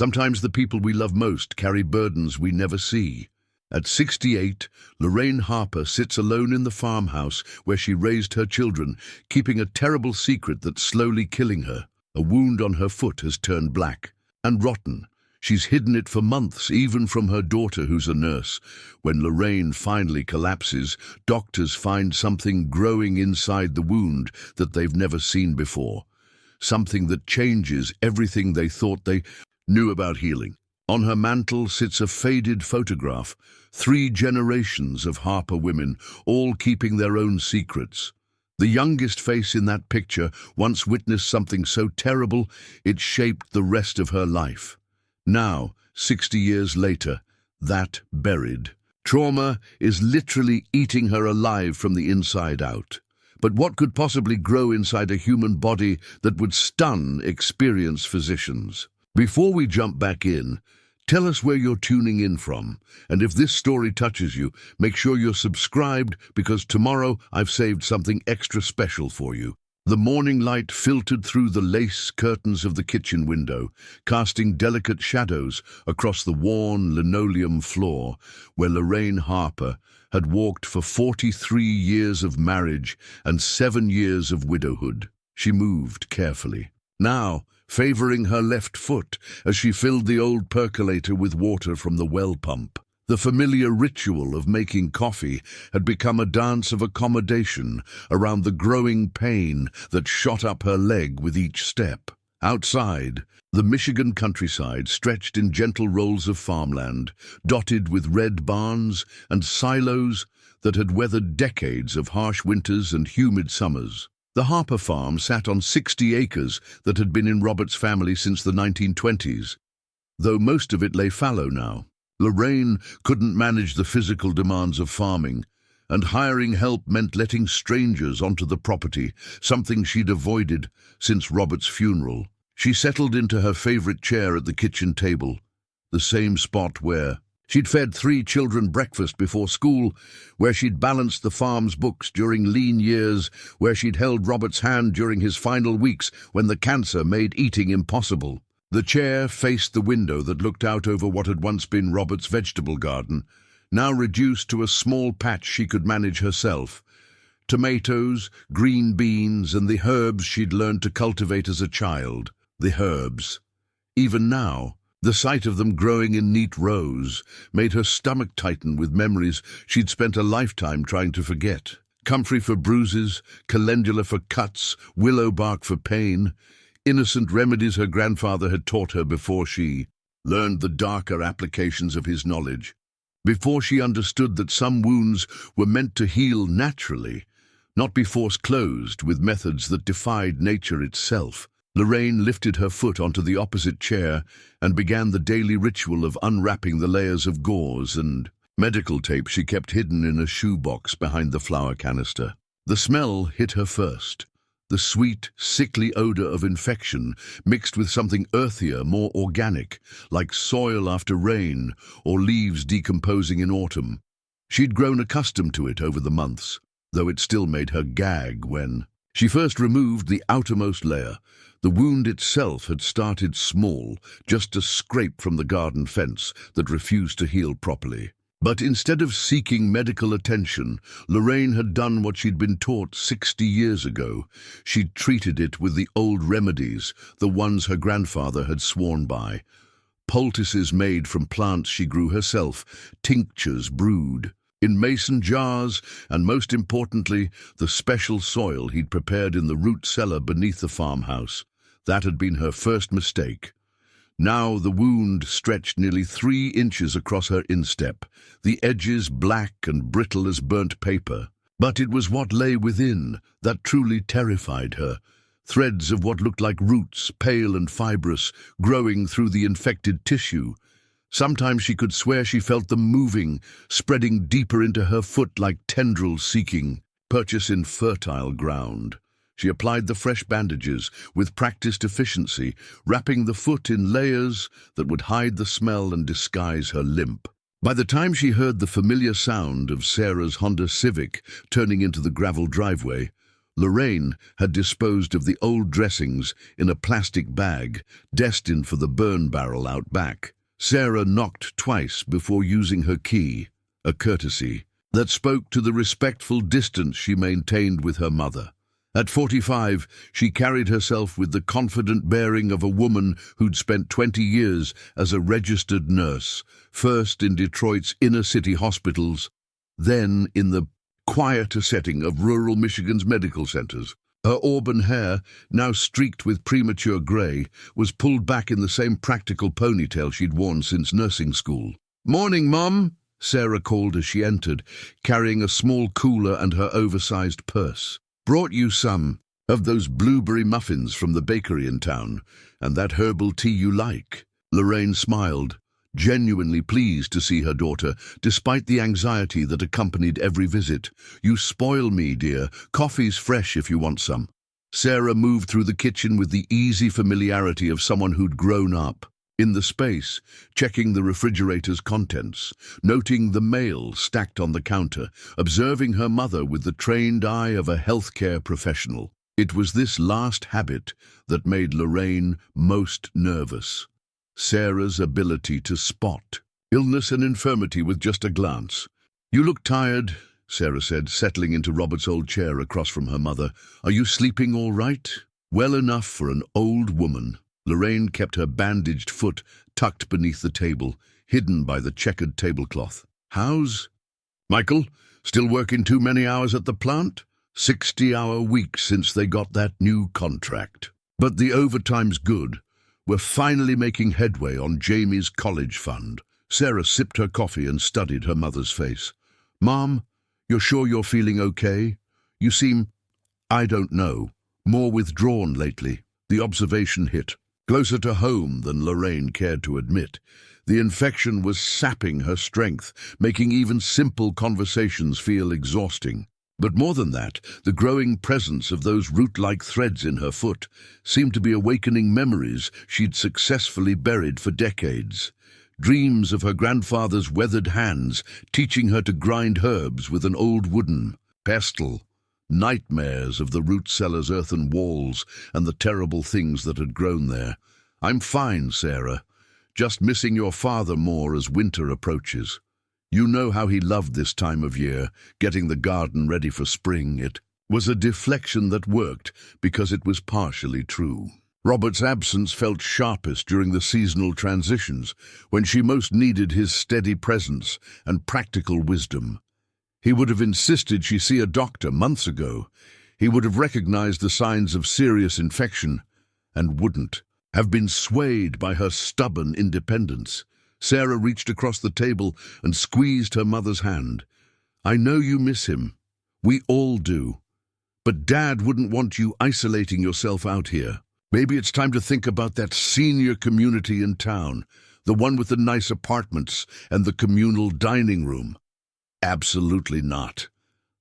Sometimes the people we love most carry burdens we never see. At 68, Lorraine Harper sits alone in the farmhouse where she raised her children, keeping a terrible secret that's slowly killing her. A wound on her foot has turned black and rotten. She's hidden it for months, even from her daughter, who's a nurse. When Lorraine finally collapses, doctors find something growing inside the wound that they've never seen before. Something that changes everything they thought they knew about healing. On her mantel sits a faded photograph, 3 generations of Harper women, all keeping their own secrets. The youngest face in that picture once witnessed something so terrible it shaped the rest of her life. Now, 60 years later, that buried. Trauma is literally eating her alive from the inside out. But what could possibly grow inside a human body that would stun experienced physicians? Before we jump back in, tell us where you're tuning in from. And if this story touches you, make sure you're subscribed, because tomorrow I've saved something extra special for you. The morning light filtered through the lace curtains of the kitchen window, casting delicate shadows across the worn linoleum floor where Lorraine Harper had walked for 43 years of marriage and 7 years of widowhood. She moved carefully, now favoring her left foot as she filled the old percolator with water from the well pump. The familiar ritual of making coffee had become a dance of accommodation around the growing pain that shot up her leg with each step. Outside, the Michigan countryside stretched in gentle rolls of farmland, dotted with red barns and silos that had weathered decades of harsh winters and humid summers. The Harper farm sat on 60 acres that had been in Robert's family since the 1920s, though most of it lay fallow now. Lorraine couldn't manage the physical demands of farming, and hiring help meant letting strangers onto the property, something she'd avoided since Robert's funeral. She settled into her favorite chair at the kitchen table, the same spot where she'd fed 3 children breakfast before school, where she'd balanced the farm's books during lean years, where she'd held Robert's hand during his final weeks when the cancer made eating impossible. The chair faced the window that looked out over what had once been Robert's vegetable garden, now reduced to a small patch she could manage herself. Tomatoes, green beans, and the herbs she'd learned to cultivate as a child. The herbs. Even now, the sight of them growing in neat rows made her stomach tighten with memories she'd spent a lifetime trying to forget. Comfrey for bruises, calendula for cuts, willow bark for pain. Innocent remedies her grandfather had taught her before she learned the darker applications of his knowledge. Before she understood that some wounds were meant to heal naturally, not be forced closed with methods that defied nature itself. Lorraine lifted her foot onto the opposite chair and began the daily ritual of unwrapping the layers of gauze and medical tape she kept hidden in a shoebox behind the flour canister. The smell hit her first. The sweet, sickly odor of infection mixed with something earthier, more organic, like soil after rain or leaves decomposing in autumn. She'd grown accustomed to it over the months, though it still made her gag when she first removed the outermost layer. The wound itself had started small, just a scrape from the garden fence that refused to heal properly. But instead of seeking medical attention, Lorraine had done what she'd been taught 60 years ago. She'd treated it with the old remedies, the ones her grandfather had sworn by. Poultices made from plants she grew herself, tinctures brewed in mason jars, and most importantly, the special soil he'd prepared in the root cellar beneath the farmhouse. That had been her first mistake. Now the wound stretched nearly 3 inches across her instep, the edges black and brittle as burnt paper. But it was what lay within that truly terrified her. Threads of what looked like roots, pale and fibrous, growing through the infected tissue. Sometimes she could swear she felt them moving, spreading deeper into her foot like tendrils seeking purchase in fertile ground. She applied the fresh bandages with practiced efficiency, wrapping the foot in layers that would hide the smell and disguise her limp. By the time she heard the familiar sound of Sarah's Honda Civic turning into the gravel driveway, Lorraine had disposed of the old dressings in a plastic bag, destined for the burn barrel out back. Sarah knocked twice before using her key, a courtesy that spoke to the respectful distance she maintained with her mother. At 45, she carried herself with the confident bearing of a woman who'd spent 20 years as a registered nurse, first in Detroit's inner-city hospitals, then in the quieter setting of rural Michigan's medical centers. Her auburn hair, now streaked with premature gray, was pulled back in the same practical ponytail she'd worn since nursing school. "Morning, Mum," Sarah called as she entered, carrying a small cooler and her oversized purse. "Brought you some of those blueberry muffins from the bakery in town, and that herbal tea you like." Lorraine smiled, genuinely pleased to see her daughter, despite the anxiety that accompanied every visit. "You spoil me, dear. Coffee's fresh if you want some." Sarah moved through the kitchen with the easy familiarity of someone who'd grown up. In the space, checking the refrigerator's contents, noting the mail stacked on the counter, observing her mother with the trained eye of a healthcare professional. It was this last habit that made Lorraine most nervous. Sarah's ability to spot illness and infirmity with just a glance. "You look tired," Sarah said, settling into Robert's old chair across from her mother. "Are you sleeping all right?" "Well enough for an old woman." Lorraine kept her bandaged foot tucked beneath the table, hidden by the checkered tablecloth. "How's Michael? Still working too many hours at the plant?" 60-hour weeks since they got that new contract. "But the overtime's good. We're finally making headway on Jamie's college fund." Sarah sipped her coffee and studied her mother's face. "Mom, you're sure you're feeling okay? You seem, I don't know, more withdrawn lately." The observation hit closer to home than Lorraine cared to admit. The infection was sapping her strength, making even simple conversations feel exhausting. But more than that, the growing presence of those root-like threads in her foot seemed to be awakening memories she'd successfully buried for decades. Dreams of her grandfather's weathered hands, teaching her to grind herbs with an old wooden pestle. Nightmares of the root cellar's earthen walls and the terrible things that had grown there. "I'm fine, Sarah. Just missing your father more as winter approaches. You know how he loved this time of year, getting the garden ready for spring." It was a deflection that worked because it was partially true. Robert's absence felt sharpest during the seasonal transitions, when she most needed his steady presence and practical wisdom. He would have insisted she see a doctor months ago. He would have recognized the signs of serious infection, and wouldn't have been swayed by her stubborn independence. Sarah reached across the table and squeezed her mother's hand. "I know you miss him. We all do. But Dad wouldn't want you isolating yourself out here. Maybe it's time to think about that senior community in town, the one with the nice apartments and the communal dining room." "Absolutely not."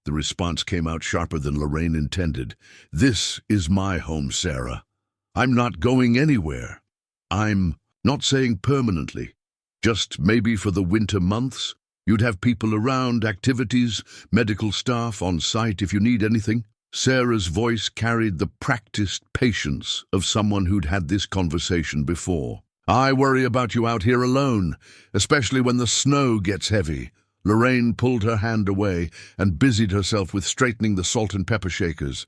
The response came out sharper than Lorraine intended. "This is my home, Sarah. I'm not going anywhere. I'm not saying permanently. Just maybe for the winter months. You'd have people around, activities, medical staff on site if you need anything." Sarah's voice carried the practiced patience of someone who'd had this conversation before. "I worry about you out here alone, especially when the snow gets heavy." Lorraine pulled her hand away and busied herself with straightening the salt and pepper shakers.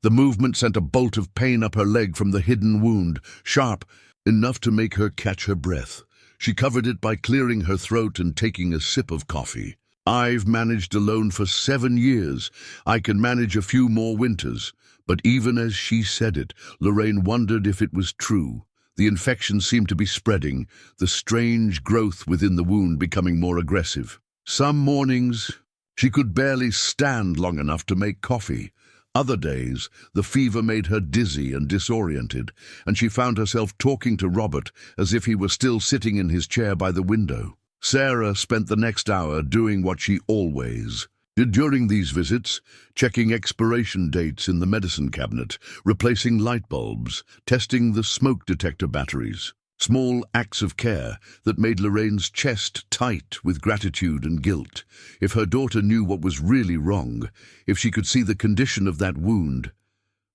The movement sent a bolt of pain up her leg from the hidden wound, sharp enough to make her catch her breath. She covered it by clearing her throat and taking a sip of coffee. "I've managed alone for 7 years. I can manage a few more winters." But even as she said it, Lorraine wondered if it was true. The infection seemed to be spreading, the strange growth within the wound becoming more aggressive. Some mornings, she could barely stand long enough to make coffee. Other days, the fever made her dizzy and disoriented, and she found herself talking to Robert as if he were still sitting in his chair by the window. Sarah spent the next hour doing what she always did during these visits, checking expiration dates in the medicine cabinet, replacing light bulbs, testing the smoke detector batteries. Small acts of care that made Lorraine's chest tight with gratitude and guilt. If her daughter knew what was really wrong, if she could see the condition of that wound.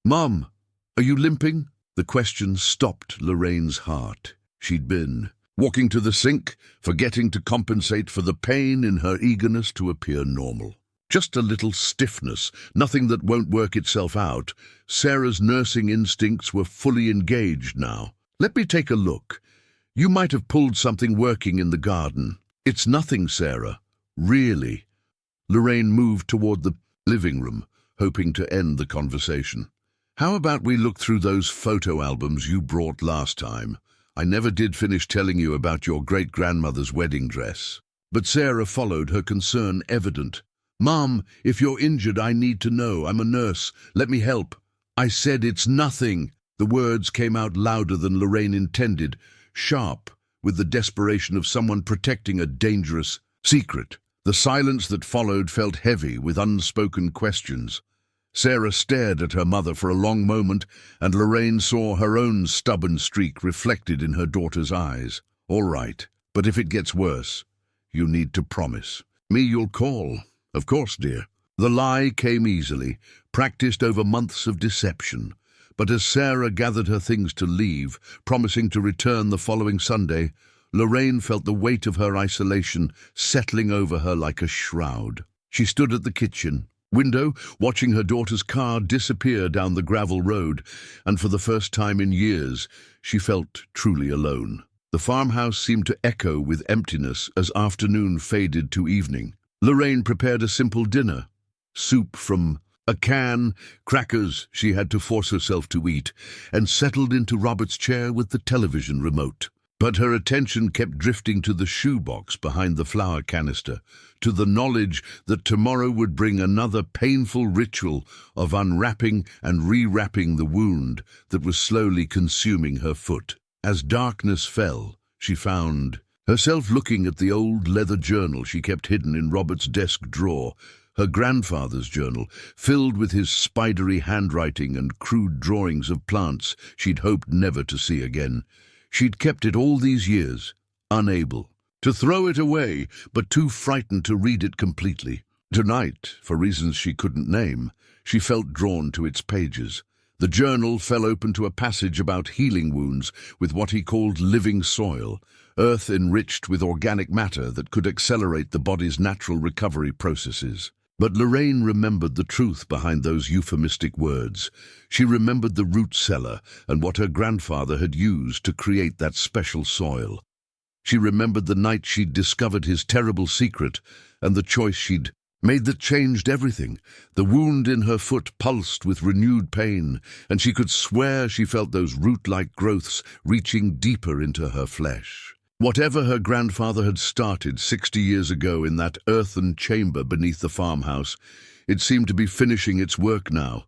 "Mom, are you limping?" The question stopped Lorraine's heart. She'd been walking to the sink, forgetting to compensate for the pain in her eagerness to appear normal. Just a little stiffness, nothing that won't work itself out. Sarah's nursing instincts were fully engaged now. "Let me take a look. You might have pulled something working in the garden." "It's nothing, Sarah. Really." Lorraine moved toward the living room, hoping to end the conversation. "How about we look through those photo albums you brought last time? I never did finish telling you about your great-grandmother's wedding dress." But Sarah followed, her concern evident. "Mom, if you're injured, I need to know. I'm a nurse. Let me help." "I said it's nothing." The words came out louder than Lorraine intended, sharp, with the desperation of someone protecting a dangerous secret. The silence that followed felt heavy with unspoken questions. Sarah stared at her mother for a long moment, and Lorraine saw her own stubborn streak reflected in her daughter's eyes. "All right, but if it gets worse, you need to promise me you'll call." "Of course, dear." The lie came easily, practiced over months of deception. But as Sarah gathered her things to leave, promising to return the following Sunday, Lorraine felt the weight of her isolation settling over her like a shroud. She stood at the kitchen window, watching her daughter's car disappear down the gravel road, and for the first time in years, she felt truly alone. The farmhouse seemed to echo with emptiness as afternoon faded to evening. Lorraine prepared a simple dinner. Soup from a can, crackers she had to force herself to eat, and settled into Robert's chair with the television remote. But her attention kept drifting to the shoebox behind the flour canister, to the knowledge that tomorrow would bring another painful ritual of unwrapping and rewrapping the wound that was slowly consuming her foot. As darkness fell, she found herself looking at the old leather journal she kept hidden in Robert's desk drawer, her grandfather's journal, filled with his spidery handwriting and crude drawings of plants she'd hoped never to see again. She'd kept it all these years, unable to throw it away, but too frightened to read it completely. Tonight, for reasons she couldn't name, she felt drawn to its pages. The journal fell open to a passage about healing wounds with what he called living soil, earth enriched with organic matter that could accelerate the body's natural recovery processes. But Lorraine remembered the truth behind those euphemistic words. She remembered the root cellar and what her grandfather had used to create that special soil. She remembered the night she'd discovered his terrible secret and the choice she'd made that changed everything. The wound in her foot pulsed with renewed pain, and she could swear she felt those root-like growths reaching deeper into her flesh. Whatever her grandfather had started 60 years ago in that earthen chamber beneath the farmhouse, it seemed to be finishing its work now,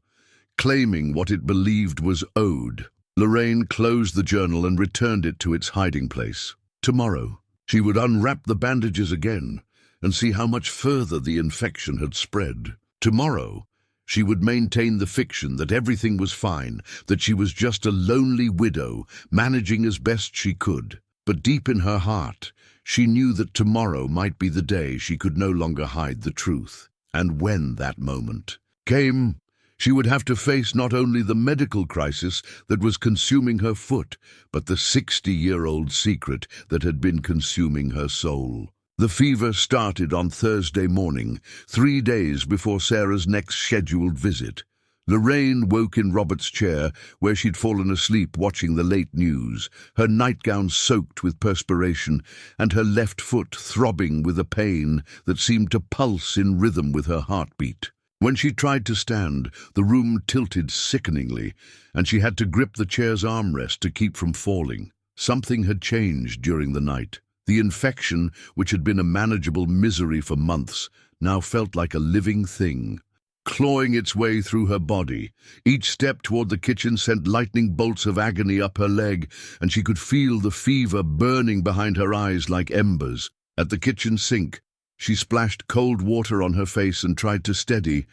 claiming what it believed was owed. Lorraine closed the journal and returned it to its hiding place. Tomorrow, she would unwrap the bandages again and see how much further the infection had spread. Tomorrow, she would maintain the fiction that everything was fine, that she was just a lonely widow, managing as best she could. But deep in her heart, she knew that tomorrow might be the day she could no longer hide the truth. And when that moment came, she would have to face not only the medical crisis that was consuming her foot, but the 60-year-old secret that had been consuming her soul. The fever started on Thursday morning, 3 days before Sarah's next scheduled visit. Lorraine woke in Robert's chair, where she'd fallen asleep watching the late news, her nightgown soaked with perspiration and her left foot throbbing with a pain that seemed to pulse in rhythm with her heartbeat. When she tried to stand, the room tilted sickeningly, and she had to grip the chair's armrest to keep from falling. Something had changed during the night. The infection, which had been a manageable misery for months, now felt like a living thing, clawing its way through her body. Each step toward the kitchen sent lightning bolts of agony up her leg, and she could feel the fever burning behind her eyes like embers. At the kitchen sink, she splashed cold water on her face and tried to steady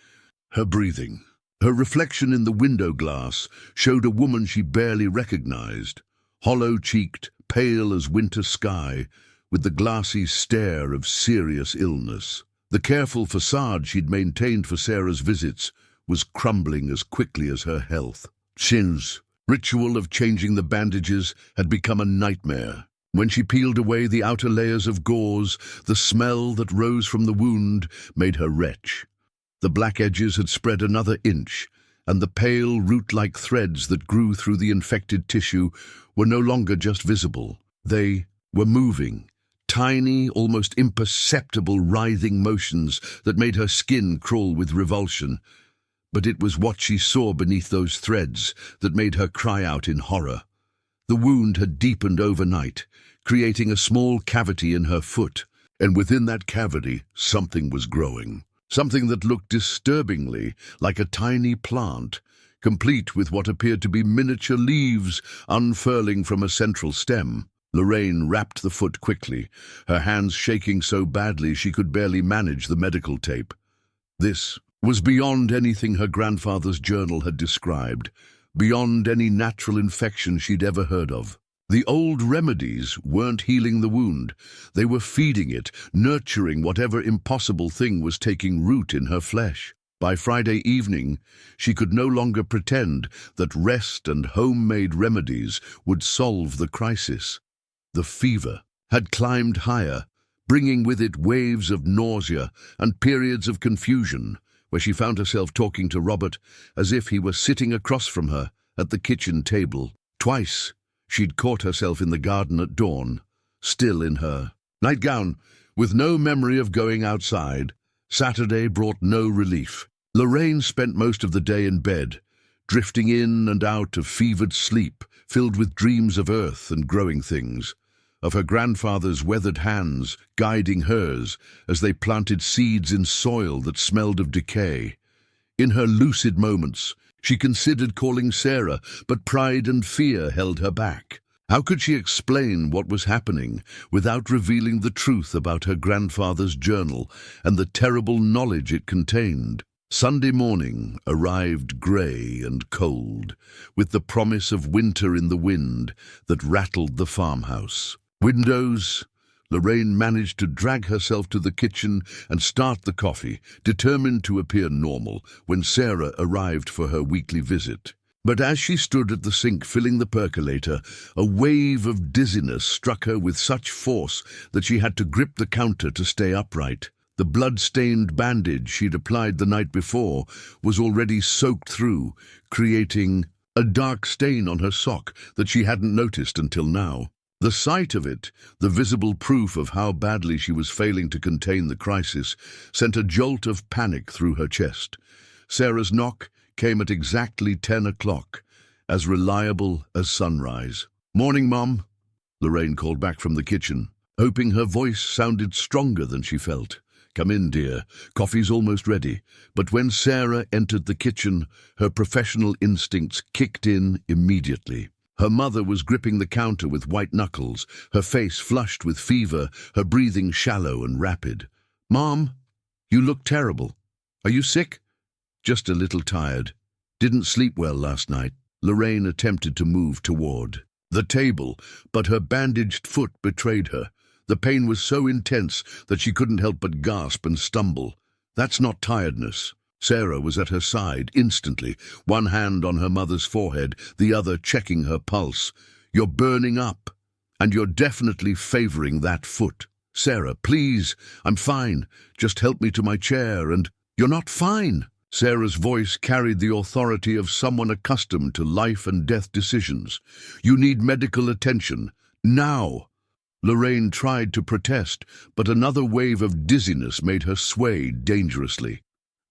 her breathing. Her reflection in the window glass showed a woman she barely recognized, hollow-cheeked, pale as winter sky, with the glassy stare of serious illness. The careful facade she'd maintained for Sarah's visits was crumbling as quickly as her health. Shin's ritual of changing the bandages had become a nightmare. When she peeled away the outer layers of gauze, the smell that rose from the wound made her retch. The black edges had spread another inch, and the pale root-like threads that grew through the infected tissue were no longer just visible. They were moving, tiny, almost imperceptible writhing motions that made her skin crawl with revulsion. But it was what she saw beneath those threads that made her cry out in horror. The wound had deepened overnight, creating a small cavity in her foot, and within that cavity something was growing. Something that looked disturbingly like a tiny plant, complete with what appeared to be miniature leaves unfurling from a central stem. Lorraine wrapped the foot quickly, her hands shaking so badly she could barely manage the medical tape. This was beyond anything her grandfather's journal had described, beyond any natural infection she'd ever heard of. The old remedies weren't healing the wound. They were feeding it, nurturing whatever impossible thing was taking root in her flesh. By Friday evening, she could no longer pretend that rest and homemade remedies would solve the crisis. The fever had climbed higher, bringing with it waves of nausea and periods of confusion, where she found herself talking to Robert as if he were sitting across from her at the kitchen table. Twice she'd caught herself in the garden at dawn, still in her nightgown, with no memory of going outside. Saturday brought no relief. Lorraine spent most of the day in bed, drifting in and out of fevered sleep, filled with dreams of earth and growing things, of her grandfather's weathered hands guiding hers as they planted seeds in soil that smelled of decay. In her lucid moments, she considered calling Sarah, but pride and fear held her back. How could she explain what was happening without revealing the truth about her grandfather's journal and the terrible knowledge it contained? Sunday morning arrived grey and cold, with the promise of winter in the wind that rattled the farmhouse. Windows. Lorraine managed to drag herself to the kitchen and start the coffee, determined to appear normal, when Sarah arrived for her weekly visit. But as she stood at the sink filling the percolator, a wave of dizziness struck her with such force that she had to grip the counter to stay upright. The blood-stained bandage she'd applied the night before was already soaked through, creating a dark stain on her sock that she hadn't noticed until now. The sight of it, the visible proof of how badly she was failing to contain the crisis, sent a jolt of panic through her chest. Sarah's knock came at exactly 10 o'clock, as reliable as sunrise. "Morning, Mom," Lorraine called back from the kitchen, hoping her voice sounded stronger than she felt. "Come in, dear. Coffee's almost ready." But when Sarah entered the kitchen, her professional instincts kicked in immediately. Her mother was gripping the counter with white knuckles, her face flushed with fever, her breathing shallow and rapid. "Mom, you look terrible. Are you sick?" "Just a little tired. Didn't sleep well last night." Lorraine attempted to move toward the table, but her bandaged foot betrayed her. The pain was so intense that she couldn't help but gasp and stumble. "That's not tiredness." Sarah was at her side instantly, one hand on her mother's forehead, the other checking her pulse. "You're burning up, and you're definitely favoring that foot." "Sarah, please, I'm fine. Just help me to my chair and—" "You're not fine." Sarah's voice carried the authority of someone accustomed to life and death decisions. "You need medical attention. Now." Lorraine tried to protest, but another wave of dizziness made her sway dangerously.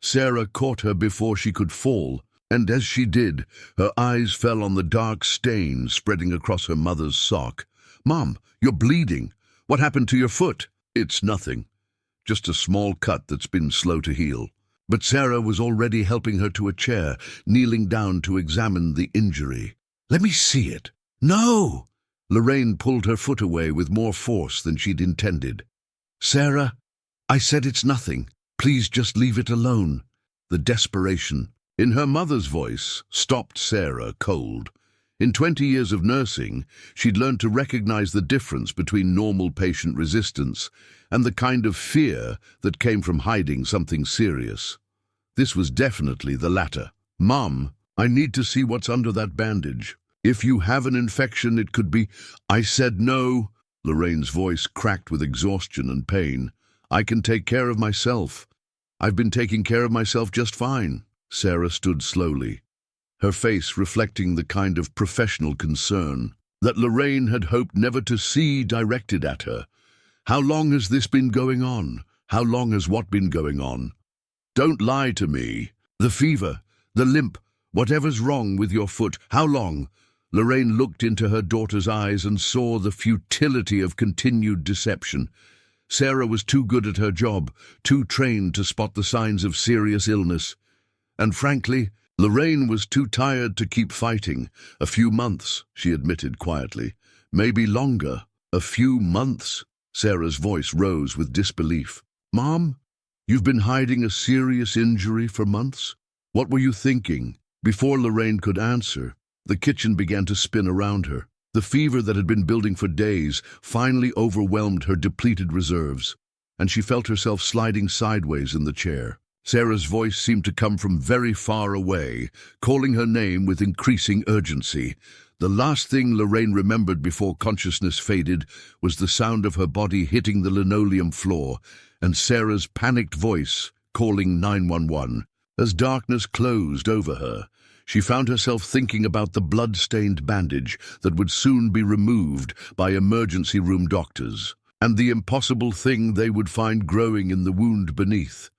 Sarah caught her before she could fall, and as she did, her eyes fell on the dark stain spreading across her mother's sock. "Mom, you're bleeding. What happened to your foot?" "It's nothing. Just a small cut that's been slow to heal." But Sarah was already helping her to a chair, kneeling down to examine the injury. "Let me see it." "No!" Lorraine pulled her foot away with more force than she'd intended. "Sarah, I said it's nothing. Please just leave it alone." The desperation in her mother's voice stopped Sarah cold. In 20 years of nursing, she'd learned to recognize the difference between normal patient resistance and the kind of fear that came from hiding something serious. This was definitely the latter. "Mom, I need to see what's under that bandage. If you have an infection, it could be—" "I said no." Lorraine's voice cracked with exhaustion and pain. "I can take care of myself. I've been taking care of myself just fine." Sarah stood slowly, her face reflecting the kind of professional concern that Lorraine had hoped never to see directed at her. "How long has this been going on? How long has what been going on? Don't lie to me. The fever, the limp, whatever's wrong with your foot, how long?" Lorraine looked into her daughter's eyes and saw the futility of continued deception. Sarah was too good at her job, too trained to spot the signs of serious illness. And frankly, Lorraine was too tired to keep fighting. "A few months," she admitted quietly. "Maybe longer." "A few months?" Sarah's voice rose with disbelief. "Mom, you've been hiding a serious injury for months? What were you thinking?" Before Lorraine could answer, the kitchen began to spin around her. The fever that had been building for days finally overwhelmed her depleted reserves, and she felt herself sliding sideways in the chair. Sarah's voice seemed to come from very far away, calling her name with increasing urgency. The last thing Lorraine remembered before consciousness faded was the sound of her body hitting the linoleum floor and Sarah's panicked voice calling 911. As darkness closed over her, she found herself thinking about the blood-stained bandage that would soon be removed by emergency room doctors, and the impossible thing they would find growing in the wound beneath.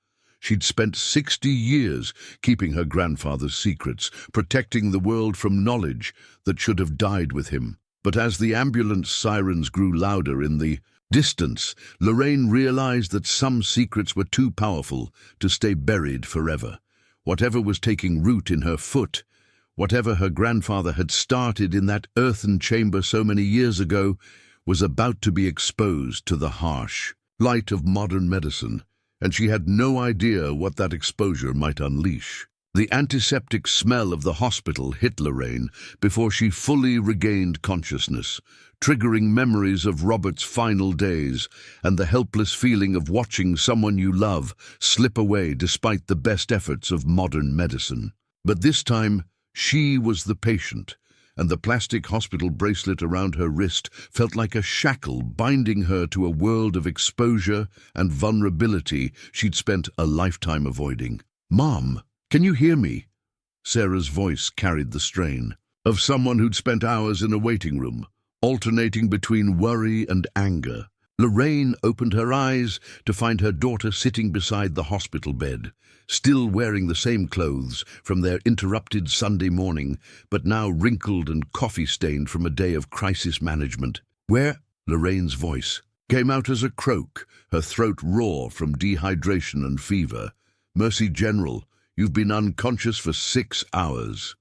She'd spent 60 years keeping her grandfather's secrets, protecting the world from knowledge that should have died with him. But as the ambulance sirens grew louder in the distance, Lorraine realized that some secrets were too powerful to stay buried forever. Whatever was taking root in her foot, whatever her grandfather had started in that earthen chamber so many years ago, was about to be exposed to the harsh light of modern medicine, and she had no idea what that exposure might unleash. The antiseptic smell of the hospital hit Lorraine before she fully regained consciousness, triggering memories of Robert's final days and the helpless feeling of watching someone you love slip away despite the best efforts of modern medicine. But this time, she was the patient, and the plastic hospital bracelet around her wrist felt like a shackle binding her to a world of exposure and vulnerability she'd spent a lifetime avoiding. "Mom, can you hear me?" Sarah's voice carried the strain of someone who'd spent hours in a waiting room, alternating between worry and anger. Lorraine opened her eyes to find her daughter sitting beside the hospital bed, still wearing the same clothes from their interrupted Sunday morning, but now wrinkled and coffee-stained from a day of crisis management. "Where?" Lorraine's voice came out as a croak, her throat raw from dehydration and fever. "Mercy, General, you've been unconscious for 6 hours."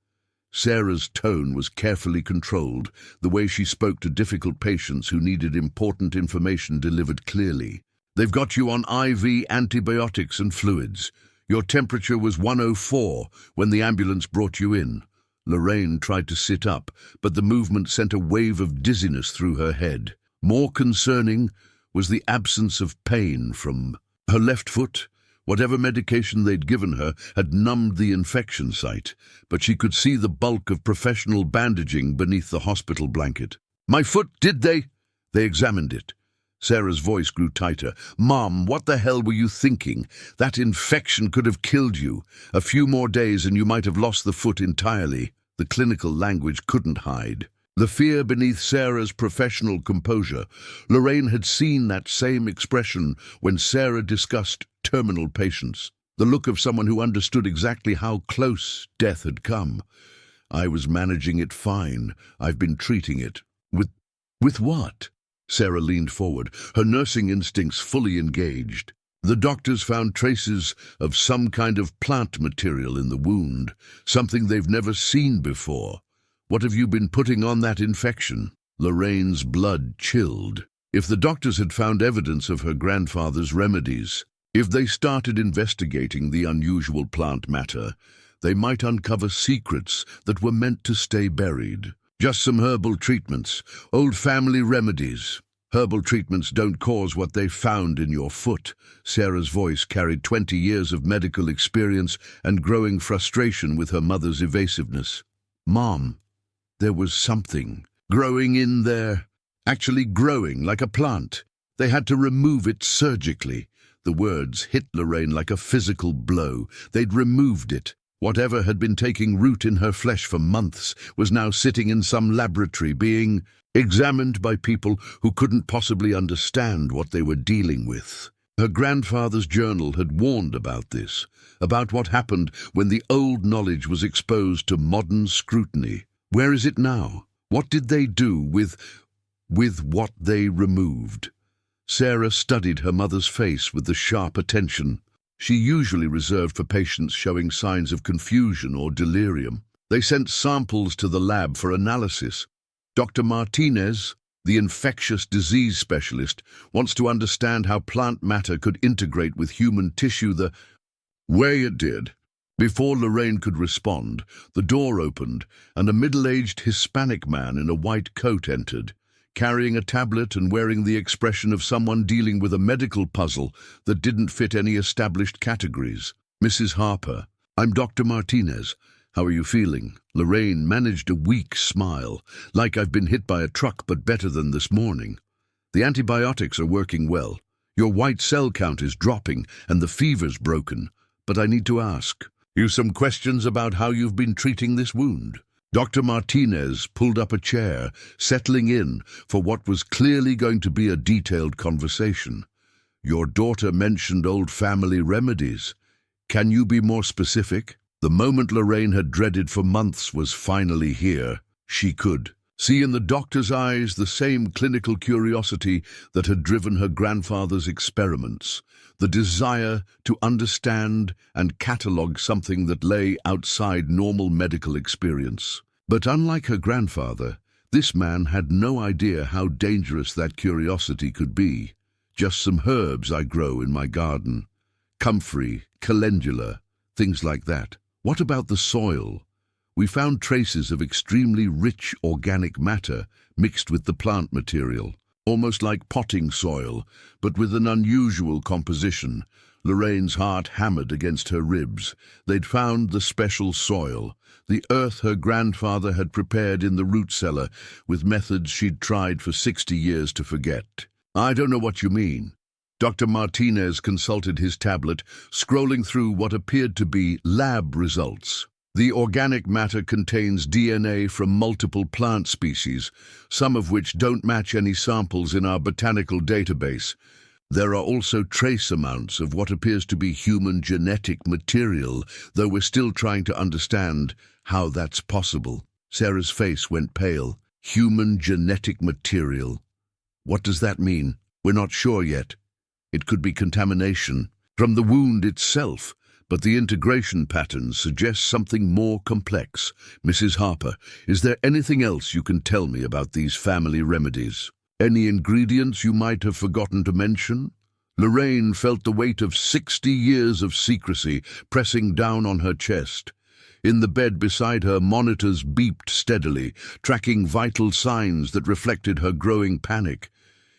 Sarah's tone was carefully controlled, the way she spoke to difficult patients who needed important information delivered clearly. "They've got you on IV antibiotics and fluids. Your temperature was 104 when the ambulance brought you in." Lorraine tried to sit up, but the movement sent a wave of dizziness through her head. More concerning was the absence of pain from her left foot. Whatever medication they'd given her had numbed the infection site, but she could see the bulk of professional bandaging beneath the hospital blanket. "My foot, did they?" They examined it. Sarah's voice grew tighter. "Mom, what the hell were you thinking? That infection could have killed you. A few more days and you might have lost the foot entirely." The clinical language couldn't hide the fear beneath Sarah's professional composure. Lorraine had seen that same expression when Sarah discussed terminal patients, the look of someone who understood exactly how close death had come. "I was managing it fine. I've been treating it." With what?" Sarah leaned forward, her nursing instincts fully engaged. "The doctors found traces of some kind of plant material in the wound, something they've never seen before. What have you been putting on that infection?" Lorraine's blood chilled. If the doctors had found evidence of her grandfather's remedies, if they started investigating the unusual plant matter, they might uncover secrets that were meant to stay buried. Just some herbal treatments, old family remedies. Herbal treatments don't cause what they found in your foot. Sarah's voice carried 20 years of medical experience and growing frustration with her mother's evasiveness. Mom, there was something growing in there, actually growing like a plant. They had to remove it surgically. The words hit Lorraine like a physical blow. They'd removed it. Whatever had been taking root in her flesh for months was now sitting in some laboratory being examined by people who couldn't possibly understand what they were dealing with. Her grandfather's journal had warned about this, about what happened when the old knowledge was exposed to modern scrutiny. Where is it now? What did they do with what they removed? Sarah studied her mother's face with the sharp attention she usually reserved for patients showing signs of confusion or delirium. They sent samples to the lab for analysis. Dr. Martinez, the infectious disease specialist, wants to understand how plant matter could integrate with human tissue the way it did. Before Lorraine could respond, the door opened and a middle-aged Hispanic man in a white coat entered, carrying a tablet and wearing the expression of someone dealing with a medical puzzle that didn't fit any established categories. Mrs. Harper, I'm Dr. Martinez. How are you feeling? Lorraine managed a weak smile, like I've been hit by a truck but better than this morning. The antibiotics are working well. Your white cell count is dropping and the fever's broken. But I need to ask you some questions about how you've been treating this wound. Dr. Martinez pulled up a chair, settling in for what was clearly going to be a detailed conversation. Your daughter mentioned old family remedies. Can you be more specific? The moment Lorraine had dreaded for months was finally here. She could see in the doctor's eyes the same clinical curiosity that had driven her grandfather's experiments, the desire to understand and catalogue something that lay outside normal medical experience. But unlike her grandfather, this man had no idea how dangerous that curiosity could be. Just some herbs I grow in my garden. Comfrey, calendula, things like that. What about the soil? We found traces of extremely rich organic matter mixed with the plant material, almost like potting soil, but with an unusual composition. Lorraine's heart hammered against her ribs. They'd found the special soil, the earth her grandfather had prepared in the root cellar with methods she'd tried for 60 years to forget. I don't know what you mean. Dr. Martinez consulted his tablet, scrolling through what appeared to be lab results. The organic matter contains DNA from multiple plant species, some of which don't match any samples in our botanical database. There are also trace amounts of what appears to be human genetic material, though we're still trying to understand how that's possible. Sarah's face went pale. Human genetic material. What does that mean? We're not sure yet. It could be contamination from the wound itself, but the integration patterns suggest something more complex. Mrs. Harper, is there anything else you can tell me about these family remedies? Any ingredients you might have forgotten to mention? Lorraine felt the weight of 60 years of secrecy pressing down on her chest. In the bed beside her, monitors beeped steadily, tracking vital signs that reflected her growing panic.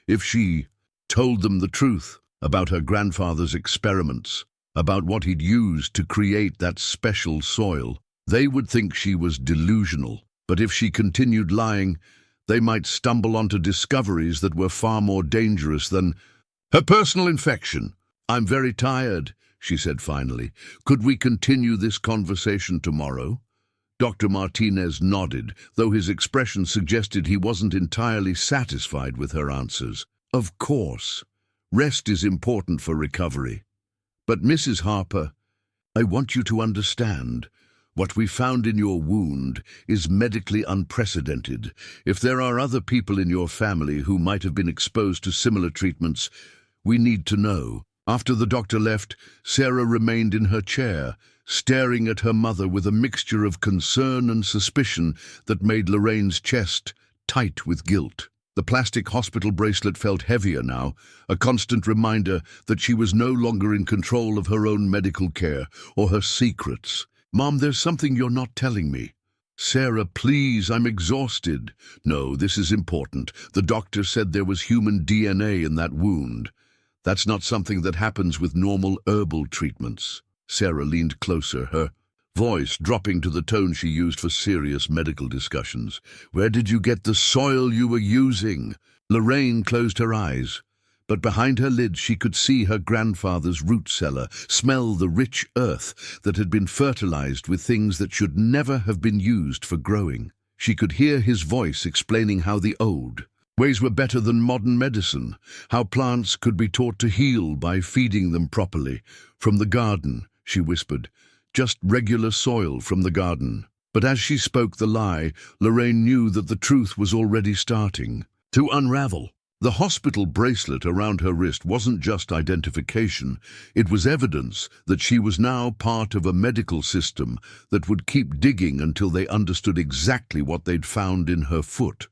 If she told them the truth about her grandfather's experiments, about what he'd used to create that special soil, they would think she was delusional. But if she continued lying, they might stumble onto discoveries that were far more dangerous than her personal infection. I'm very tired, she said finally. Could we continue this conversation tomorrow? Dr. Martinez nodded, though his expression suggested he wasn't entirely satisfied with her answers. Of course. Rest is important for recovery. But Mrs. Harper, I want you to understand. What we found in your wound is medically unprecedented. If there are other people in your family who might have been exposed to similar treatments, we need to know. After the doctor left, Sarah remained in her chair, staring at her mother with a mixture of concern and suspicion that made Lorraine's chest tight with guilt. The plastic hospital bracelet felt heavier now, a constant reminder that she was no longer in control of her own medical care or her secrets. Mom, there's something you're not telling me. Sarah, please, I'm exhausted. No, this is important. The doctor said there was human DNA in that wound. That's not something that happens with normal herbal treatments. Sarah leaned closer, her voice dropping to the tone she used for serious medical discussions. Where did you get the soil you were using? Lorraine closed her eyes, but behind her lids she could see her grandfather's root cellar, smell the rich earth that had been fertilized with things that should never have been used for growing. She could hear his voice explaining how the old ways were better than modern medicine, how plants could be taught to heal by feeding them properly. From the garden, she whispered, just regular soil from the garden. But as she spoke the lie, Lorraine knew that the truth was already starting to unravel. The hospital bracelet around her wrist wasn't just identification, it was evidence that she was now part of a medical system that would keep digging until they understood exactly what they'd found in her foot.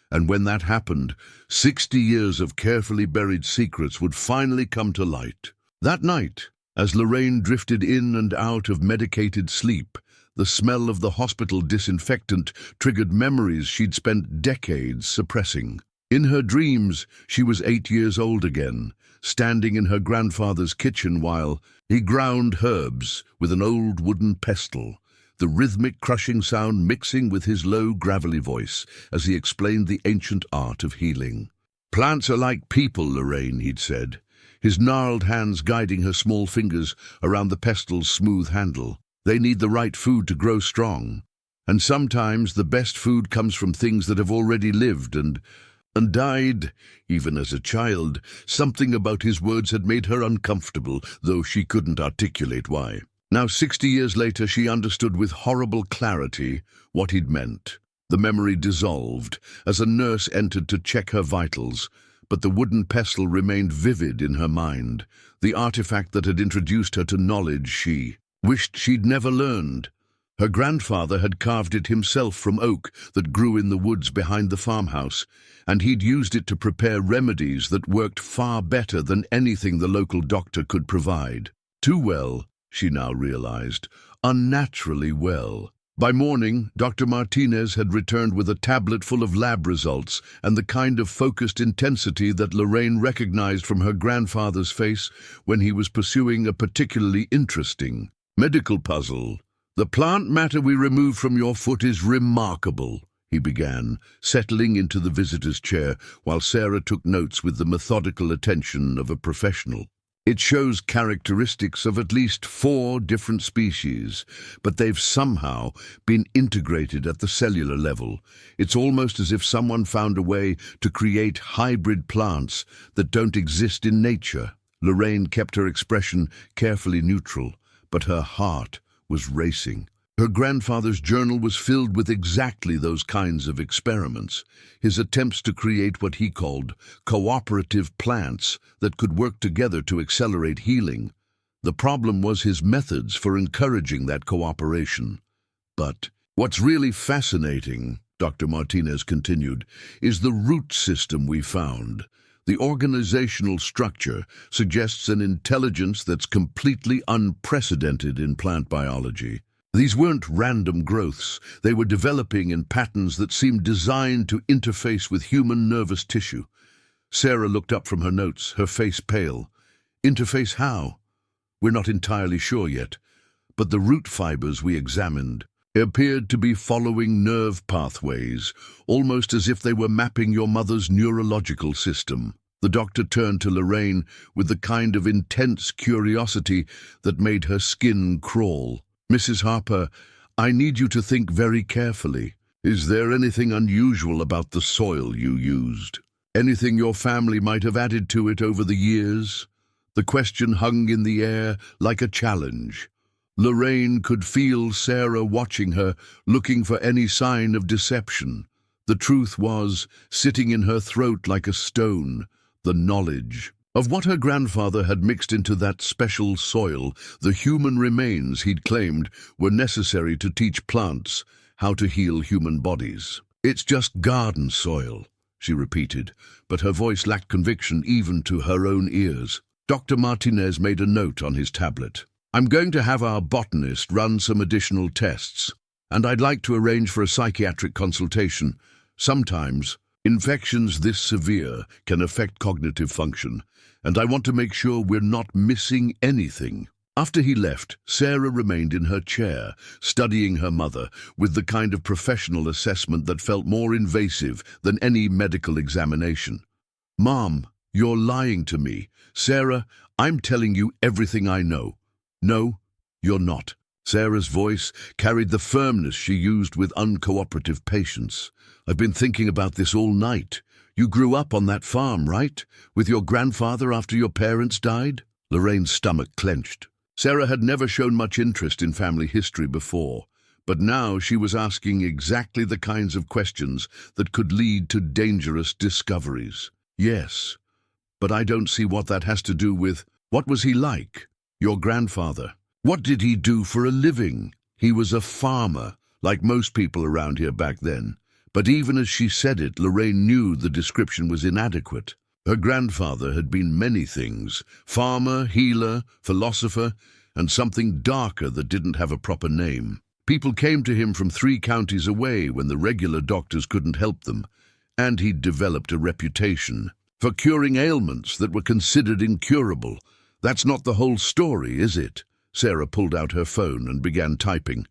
And when that happened, 60 years of carefully buried secrets would finally come to light. That night, as Lorraine drifted in and out of medicated sleep, the smell of the hospital disinfectant triggered memories she'd spent decades suppressing. In her dreams, she was 8 years old again, standing in her grandfather's kitchen while he ground herbs with an old wooden pestle, the rhythmic crushing sound mixing with his low, gravelly voice as he explained the ancient art of healing. Plants are like people, Lorraine, he'd said, his gnarled hands guiding her small fingers around the pestle's smooth handle. They need the right food to grow strong, and sometimes the best food comes from things that have already lived and died. Even as a child, something about his words had made her uncomfortable, though she couldn't articulate why. Now, 60 years later, she understood with horrible clarity what he'd meant. The memory dissolved as a nurse entered to check her vitals, but the wooden pestle remained vivid in her mind, the artifact that had introduced her to knowledge she wished she'd never learned. Her grandfather had carved it himself from oak that grew in the woods behind the farmhouse, and he'd used it to prepare remedies that worked far better than anything the local doctor could provide. Too well, she now realized, unnaturally well. By morning, Dr. Martinez had returned with a tablet full of lab results and the kind of focused intensity that Lorraine recognized from her grandfather's face when he was pursuing a particularly interesting medical puzzle. The plant matter we removed from your foot is remarkable, he began, settling into the visitor's chair while Sarah took notes with the methodical attention of a professional. It shows characteristics of at least 4 different species, but they've somehow been integrated at the cellular level. It's almost as if someone found a way to create hybrid plants that don't exist in nature. Lorraine kept her expression carefully neutral, but her heart was racing. Her grandfather's journal was filled with exactly those kinds of experiments, his attempts to create what he called cooperative plants that could work together to accelerate healing. The problem was his methods for encouraging that cooperation. But what's really fascinating, Dr. Martinez continued, is the root system we found. The organizational structure suggests an intelligence that's completely unprecedented in plant biology. These weren't random growths. They were developing in patterns that seemed designed to interface with human nervous tissue. Sarah looked up from her notes, her face pale. Interface how? We're not entirely sure yet, but the root fibers we examined appeared to be following nerve pathways, almost as if they were mapping your mother's neurological system. The doctor turned to Lorraine with the kind of intense curiosity that made her skin crawl. Mrs. Harper, I need you to think very carefully. Is there anything unusual about the soil you used? Anything your family might have added to it over the years? The question hung in the air like a challenge. Lorraine could feel Sarah watching her, looking for any sign of deception. The truth was sitting in her throat like a stone, the knowledge of what her grandfather had mixed into that special soil, the human remains he'd claimed were necessary to teach plants how to heal human bodies. It's just garden soil, she repeated, but her voice lacked conviction even to her own ears. Dr. Martinez made a note on his tablet. I'm going to have our botanist run some additional tests. And I'd like to arrange for a psychiatric consultation. Sometimes, infections this severe can affect cognitive function, and I want to make sure we're not missing anything. After he left, Sarah remained in her chair, studying her mother, with the kind of professional assessment that felt more invasive than any medical examination. "Mom, you're lying to me. Sarah, I'm telling you everything I know." "No, you're not." Sarah's voice carried the firmness she used with uncooperative patience. "I've been thinking about this all night. You grew up on that farm, right? With your grandfather after your parents died?" Lorraine's stomach clenched. Sarah had never shown much interest in family history before, but now she was asking exactly the kinds of questions that could lead to dangerous discoveries. "Yes, but I don't see what that has to do with... What was he like? Your grandfather? What did he do for a living?" "He was a farmer, like most people around here back then." But even as she said it, Lorraine knew the description was inadequate. Her grandfather had been many things: farmer, healer, philosopher, and something darker that didn't have a proper name. People came to him from 3 counties away when the regular doctors couldn't help them, and he'd developed a reputation for curing ailments that were considered incurable. "That's not the whole story, is it?" Sarah pulled out her phone and began typing.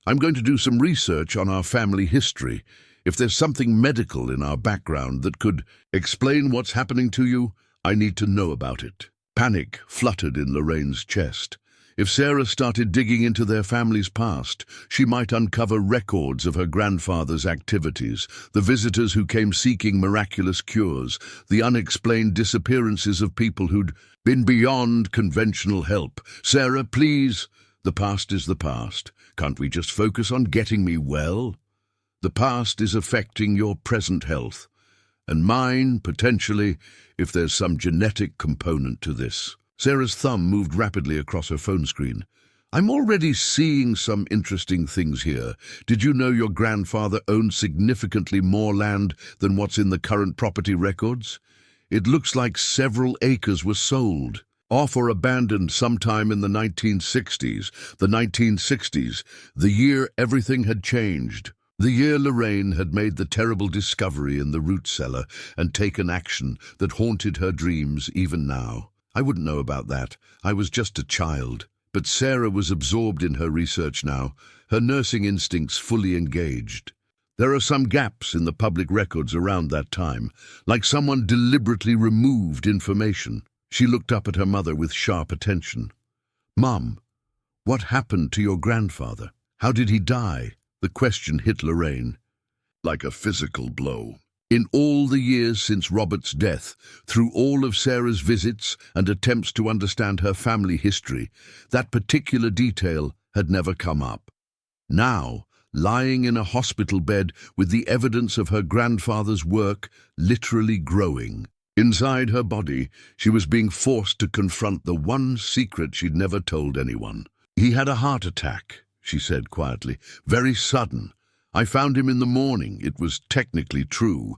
"I'm going to do some research on our family history. If there's something medical in our background that could explain what's happening to you, I need to know about it." Panic fluttered in Lorraine's chest. If Sarah started digging into their family's past, she might uncover records of her grandfather's activities, the visitors who came seeking miraculous cures, the unexplained disappearances of people who'd been beyond conventional help. "Sarah, please. The past is the past. Can't we just focus on getting me well? The past is affecting your present health, and mine, potentially, if there's some genetic component to this." Sarah's thumb moved rapidly across her phone screen. "I'm already seeing some interesting things here. Did you know your grandfather owned significantly more land than what's in the current property records? It looks like several acres were sold, off or abandoned sometime in the 1960s. The 1960s, the year everything had changed. The year Lorraine had made the terrible discovery in the root cellar and taken action that haunted her dreams even now. I wouldn't know about that. I was just a child." But Sarah was absorbed in her research now, her nursing instincts fully engaged. "There are some gaps in the public records around that time, like someone deliberately removed information." She looked up at her mother with sharp attention. "Mom, what happened to your grandfather? How did he die?" The question hit Lorraine like a physical blow. In all the years since Robert's death, through all of Sarah's visits and attempts to understand her family history, that particular detail had never come up. Now, lying in a hospital bed with the evidence of her grandfather's work literally growing inside her body, she was being forced to confront the one secret she'd never told anyone. "He had a heart attack," she said quietly. "Very sudden. I found him in the morning. It was technically true,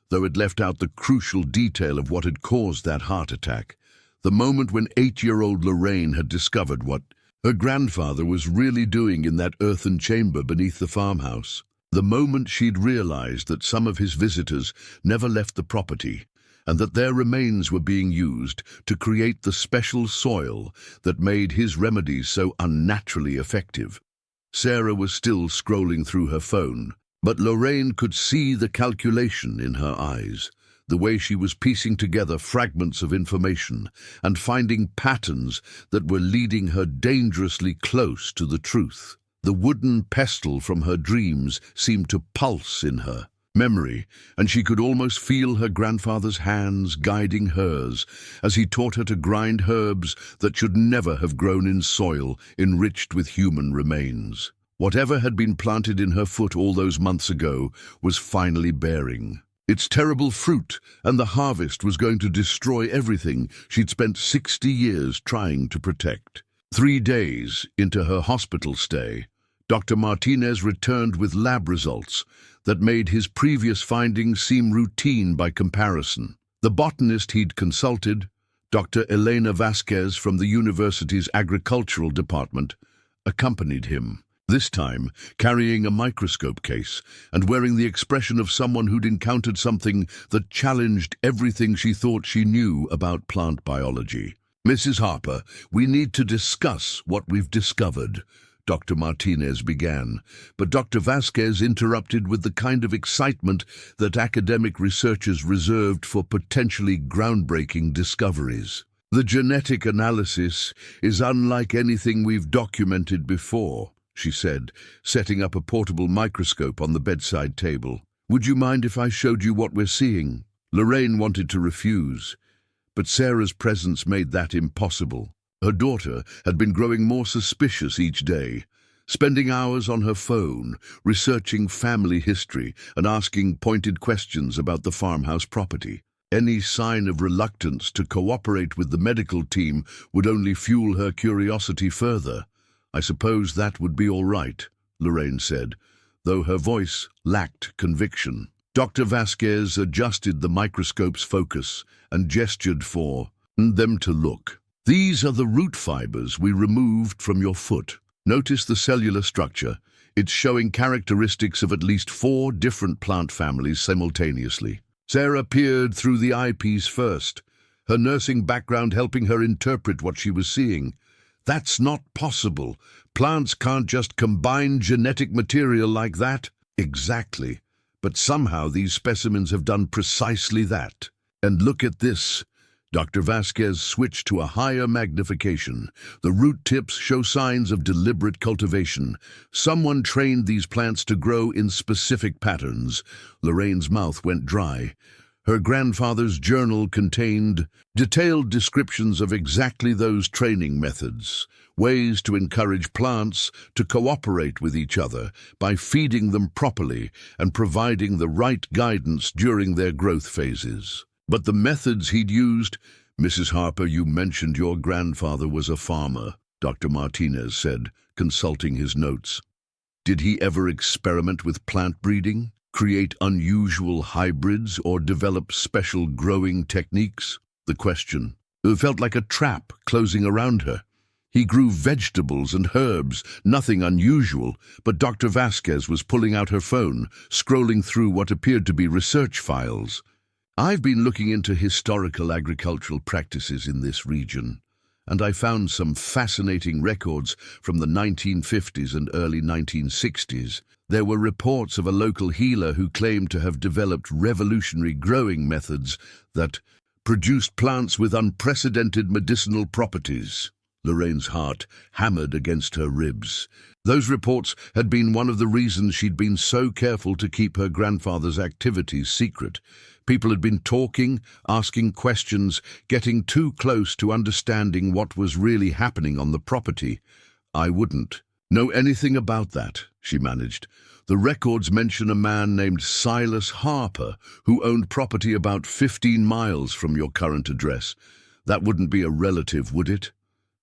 though it left out the crucial detail of what had caused that heart attack. The moment when 8-year-old Lorraine had discovered what her grandfather was really doing in that earthen chamber beneath the farmhouse. The moment she'd realized that some of his visitors never left the property, and that their remains were being used to create the special soil that made his remedies so unnaturally effective. Sarah was still scrolling through her phone, but Lorraine could see the calculation in her eyes, the way she was piecing together fragments of information and finding patterns that were leading her dangerously close to the truth. The wooden pestle from her dreams seemed to pulse in her memory, and she could almost feel her grandfather's hands guiding hers as he taught her to grind herbs that should never have grown in soil enriched with human remains. Whatever had been planted in her foot all those months ago was finally bearing its terrible fruit, and the harvest was going to destroy everything she'd spent 60 years trying to protect. 3 days into her hospital stay, Dr. Martinez returned with lab results that made his previous findings seem routine by comparison. The botanist he'd consulted, Dr. Elena Vasquez from the university's agricultural department, accompanied him. this time carrying a microscope case and wearing the expression of someone who'd encountered something that challenged everything she thought she knew about plant biology. "Mrs. Harper, we need to discuss what we've discovered," Dr. Martinez began, but Dr. Vasquez interrupted with the kind of excitement that academic researchers reserved for potentially groundbreaking discoveries. "The genetic analysis is unlike anything we've documented before," she said, setting up a portable microscope on the bedside table. "Would you mind if I showed you what we're seeing?" Lorraine wanted to refuse, but Sarah's presence made that impossible. Her daughter had been growing more suspicious each day, spending hours on her phone, researching family history and asking pointed questions about the farmhouse property. Any sign of reluctance to cooperate with the medical team would only fuel her curiosity further. "I suppose that would be all right," Lorraine said, though her voice lacked conviction. Dr. Vasquez adjusted the microscope's focus and gestured for them to look. "These are the root fibers we removed from your foot. Notice the cellular structure. It's showing characteristics of at least 4 different plant families simultaneously." Sarah peered through the eyepiece first, her nursing background helping her interpret what she was seeing. "That's not possible. Plants can't just combine genetic material like that." "Exactly. But somehow these specimens have done precisely that. And look at this." Dr. Vasquez switched to a higher magnification. "The root tips show signs of deliberate cultivation. Someone trained these plants to grow in specific patterns." Lorraine's mouth went dry. Her grandfather's journal contained detailed descriptions of exactly those training methods, ways to encourage plants to cooperate with each other by feeding them properly and providing the right guidance during their growth phases. But the methods he'd used— "Mrs. Harper, you mentioned your grandfather was a farmer," Dr. Martinez said, consulting his notes. "Did he ever experiment with plant breeding, create unusual hybrids, or develop special growing techniques?" The question felt like a trap closing around her. He grew vegetables and herbs, nothing unusual, but Dr. Vasquez was pulling out her phone, scrolling through what appeared to be research files. "I've been looking into historical agricultural practices in this region, and I found some fascinating records from the 1950s and early 1960s. There were reports of a local healer who claimed to have developed revolutionary growing methods that produced plants with unprecedented medicinal properties." Lorraine's heart hammered against her ribs. Those reports had been one of the reasons she'd been so careful to keep her grandfather's activities secret. People had been talking, asking questions, getting too close to understanding what was really happening on the property. "I wouldn't know anything about that," she managed. "The records mention a man named Silas Harper who owned property about 15 miles from your current address. That wouldn't be a relative, would it?"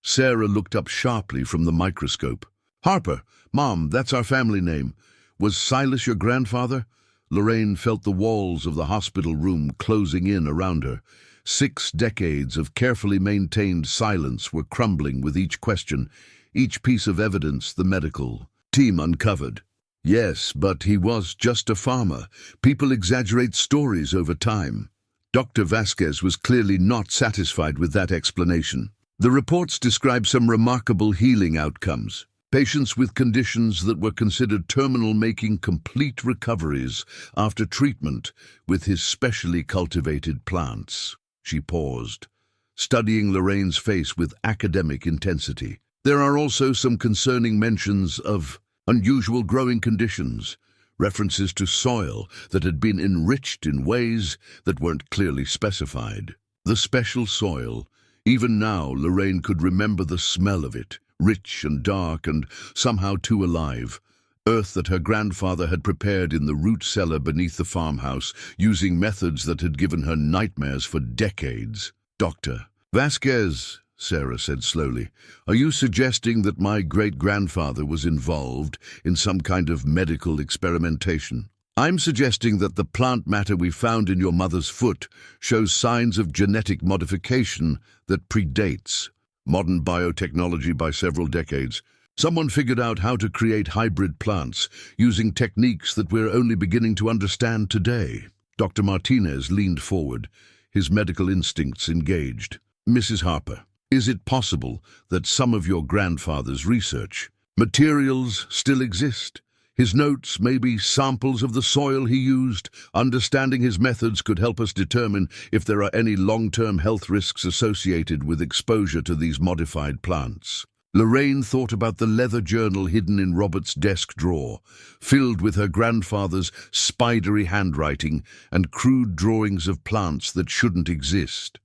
Sarah looked up sharply from the microscope. "Harper, Mom, that's our family name. Was Silas your grandfather?" Lorraine felt the walls of the hospital room closing in around her. 6 decades of carefully maintained silence were crumbling with each question, each piece of evidence the medical team uncovered. "Yes, but he was just a farmer. People exaggerate stories over time." Dr. Vasquez was clearly not satisfied with that explanation. "The reports describe some remarkable healing outcomes. Patients with conditions that were considered terminal making complete recoveries after treatment with his specially cultivated plants." She paused, studying Lorraine's face with academic intensity. "There are also some concerning mentions of unusual growing conditions, references to soil that had been enriched in ways that weren't clearly specified. The special soil, even now Lorraine could remember the smell of it, rich and dark and somehow too alive. Earth that her grandfather had prepared in the root cellar beneath the farmhouse, using methods that had given her nightmares for decades. "Dr. Vasquez," Sarah said slowly, "are you suggesting that my great-grandfather was involved in some kind of medical experimentation?" "I'm suggesting that the plant matter we found in your mother's foot shows signs of genetic modification that predates modern biotechnology by several decades. Someone figured out how to create hybrid plants using techniques that we're only beginning to understand today. Dr. Martinez leaned forward, his medical instincts engaged. Mrs. Harper, is it possible that some of your grandfather's research materials still exist? His notes may be samples of the soil he used. Understanding his methods could help us determine if there are any long-term health risks associated with exposure to these modified plants. Lorraine thought about the leather journal hidden in Robert's desk drawer, filled with her grandfather's spidery handwriting and crude drawings of plants that shouldn't exist.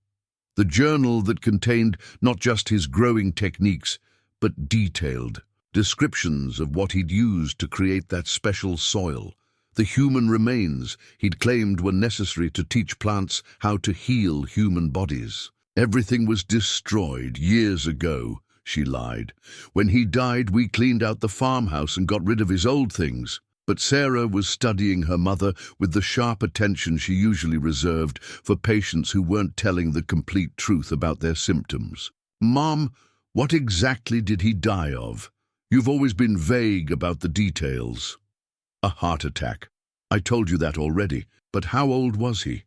The journal that contained not just his growing techniques, but detailed descriptions of what he'd used to create that special soil, the human remains he'd claimed were necessary to teach plants how to heal human bodies. Everything was destroyed years ago, she lied. When he died, we cleaned out the farmhouse and got rid of his old things. But Sarah was studying her mother with the sharp attention she usually reserved for patients who weren't telling the complete truth about their symptoms. Mom, what exactly did he die of? You've always been vague about the details. A heart attack. I told you that already, but how old was he?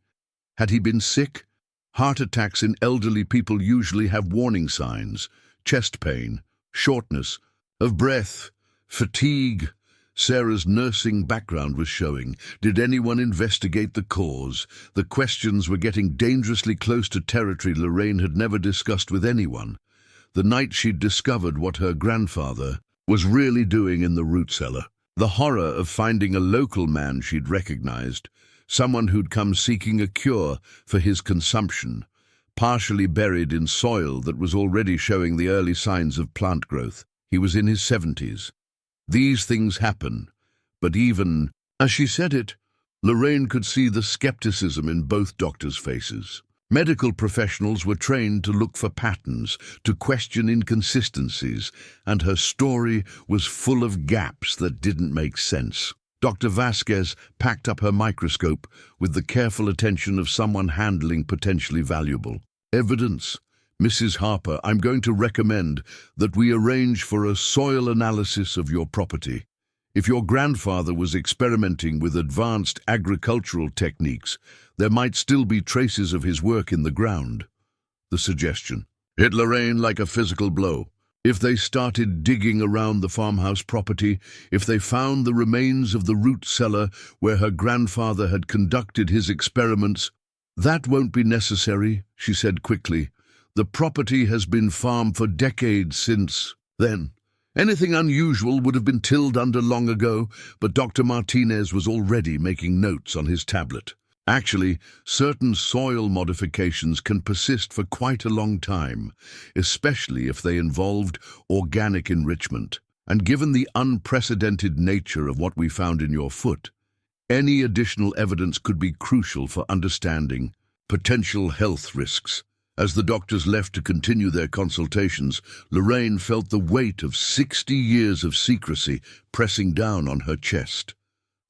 Had he been sick? Heart attacks in elderly people usually have warning signs: chest pain, shortness of breath, fatigue. Sarah's nursing background was showing. Did anyone investigate the cause? The questions were getting dangerously close to territory Lorraine had never discussed with anyone. The night she'd discovered what her grandfather was really doing in the root cellar. The horror of finding a local man she'd recognized, someone who'd come seeking a cure for his consumption, partially buried in soil that was already showing the early signs of plant growth. He was in his 70s. These things happen, but even as she said it, Lorraine could see the skepticism in both doctors' faces. Medical professionals were trained to look for patterns, to question inconsistencies, and her story was full of gaps that didn't make sense. Dr. Vasquez packed up her microscope with the careful attention of someone handling potentially valuable evidence. Mrs. Harper, I'm going to recommend that we arrange for a soil analysis of your property. If your grandfather was experimenting with advanced agricultural techniques, there might still be traces of his work in the ground. The suggestion hit Lorraine like a physical blow. If they started digging around the farmhouse property, if they found the remains of the root cellar where her grandfather had conducted his experiments, that won't be necessary, she said quickly. The property has been farmed for decades since then. Anything unusual would have been tilled under long ago, but Dr. Martinez was already making notes on his tablet. Actually, certain soil modifications can persist for quite a long time, especially if they involved organic enrichment. And given the unprecedented nature of what we found in your foot, any additional evidence could be crucial for understanding potential health risks. As the doctors left to continue their consultations, Lorraine felt the weight of 60 years of secrecy pressing down on her chest.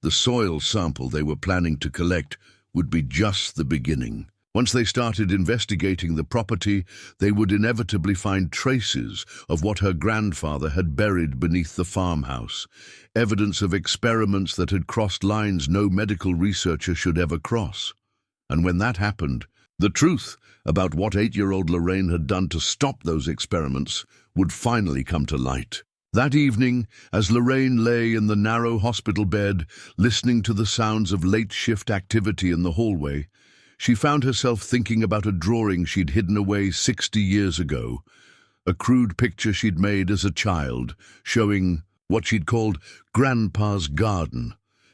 The soil sample they were planning to collect would be just the beginning. Once they started investigating the property, they would inevitably find traces of what her grandfather had buried beneath the farmhouse, evidence of experiments that had crossed lines no medical researcher should ever cross. And when that happened, the truth about what 8-year-old Lorraine had done to stop those experiments would finally come to light. That evening, as Lorraine lay in the narrow hospital bed, listening to the sounds of late-shift activity in the hallway, she found herself thinking about a drawing she'd hidden away 60 years ago, a crude picture she'd made as a child, showing what she'd called Grandpa's garden.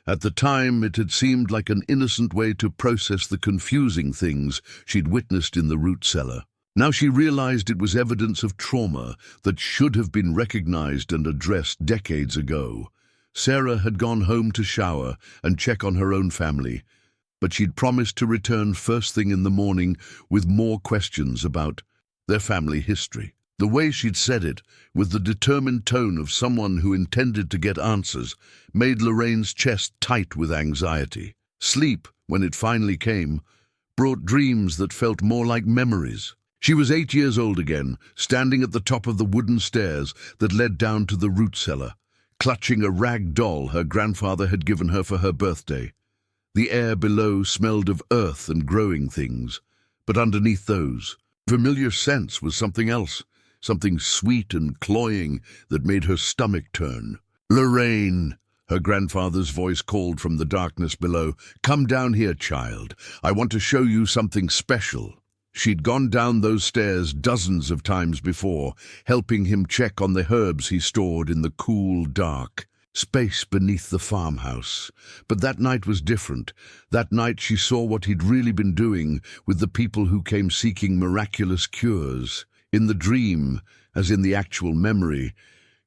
At the time, it had seemed like an innocent way to process the confusing things she'd witnessed in the root cellar. Now she realized it was evidence of trauma that should have been recognized and addressed decades ago. Sarah had gone home to shower and check on her own family, but she'd promised to return first thing in the morning with more questions about their family history. The way she'd said it, with the determined tone of someone who intended to get answers, made Lorraine's chest tight with anxiety. Sleep, when it finally came, brought dreams that felt more like memories. She was 8 years old again, standing at the top of the wooden stairs that led down to the root cellar, clutching a rag doll her grandfather had given her for her birthday. The air below smelled of earth and growing things, but underneath those, familiar scents was something else, something sweet and cloying that made her stomach turn. "Lorraine," her grandfather's voice called from the darkness below. "Come down here, child. I want to show you something special." She'd gone down those stairs dozens of times before, helping him check on the herbs he stored in the cool, dark space beneath the farmhouse. But that night was different. That night she saw what he'd really been doing with the people who came seeking miraculous cures. In the dream, as in the actual memory,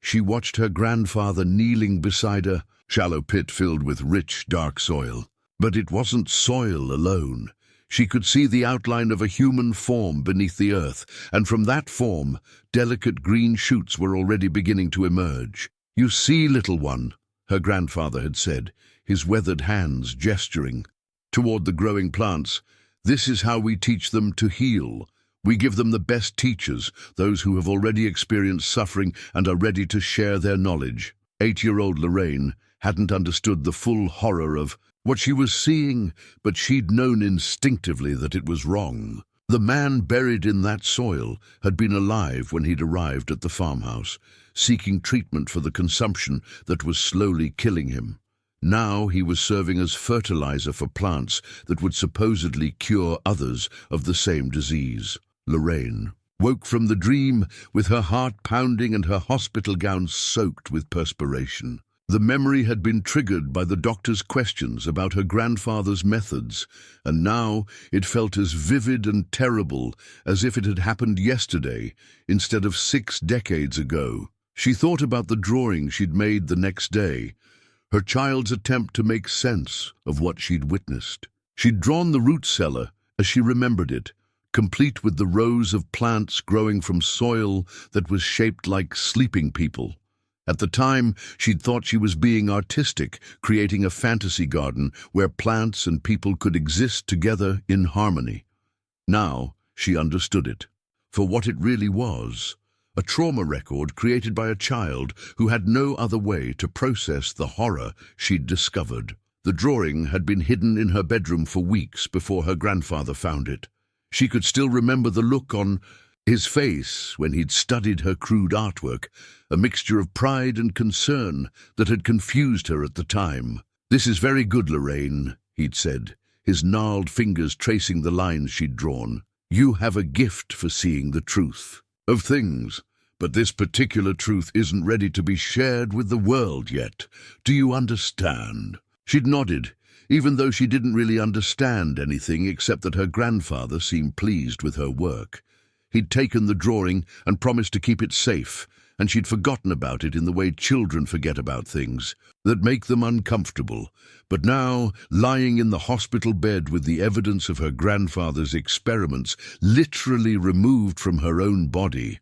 she watched her grandfather kneeling beside a shallow pit filled with rich, dark soil. But it wasn't soil alone. She could see the outline of a human form beneath the earth, and from that form, delicate green shoots were already beginning to emerge. "You see, little one," her grandfather had said, his weathered hands gesturing toward the growing plants. "This is how we teach them to heal. We give them the best teachers, those who have already experienced suffering and are ready to share their knowledge." 8-year-old Lorraine hadn't understood the full horror of what she was seeing, but she'd known instinctively that it was wrong. The man buried in that soil had been alive when he'd arrived at the farmhouse, seeking treatment for the consumption that was slowly killing him. Now he was serving as fertilizer for plants that would supposedly cure others of the same disease. Lorraine woke from the dream with her heart pounding and her hospital gown soaked with perspiration. The memory had been triggered by the doctor's questions about her grandfather's methods, and now it felt as vivid and terrible as if it had happened yesterday instead of 6 decades ago. She thought about the drawing she'd made the next day, her child's attempt to make sense of what she'd witnessed. She'd drawn the root cellar as she remembered it, complete with the rows of plants growing from soil that was shaped like sleeping people. At the time, she'd thought she was being artistic, creating a fantasy garden where plants and people could exist together in harmony. Now, she understood it for what it really was, a trauma record created by a child who had no other way to process the horror she'd discovered. The drawing had been hidden in her bedroom for weeks before her grandfather found it. She could still remember the look on his face when he'd studied her crude artwork, a mixture of pride and concern that had confused her at the time. "This is very good, Lorraine," he'd said, his gnarled fingers tracing the lines she'd drawn. "You have a gift for seeing the truth of things, but this particular truth isn't ready to be shared with the world yet. Do you understand?" She'd nodded, even though she didn't really understand anything except that her grandfather seemed pleased with her work. He'd taken the drawing and promised to keep it safe, and she'd forgotten about it in the way children forget about things that make them uncomfortable. But now, lying in the hospital bed with the evidence of her grandfather's experiments literally removed from her own body,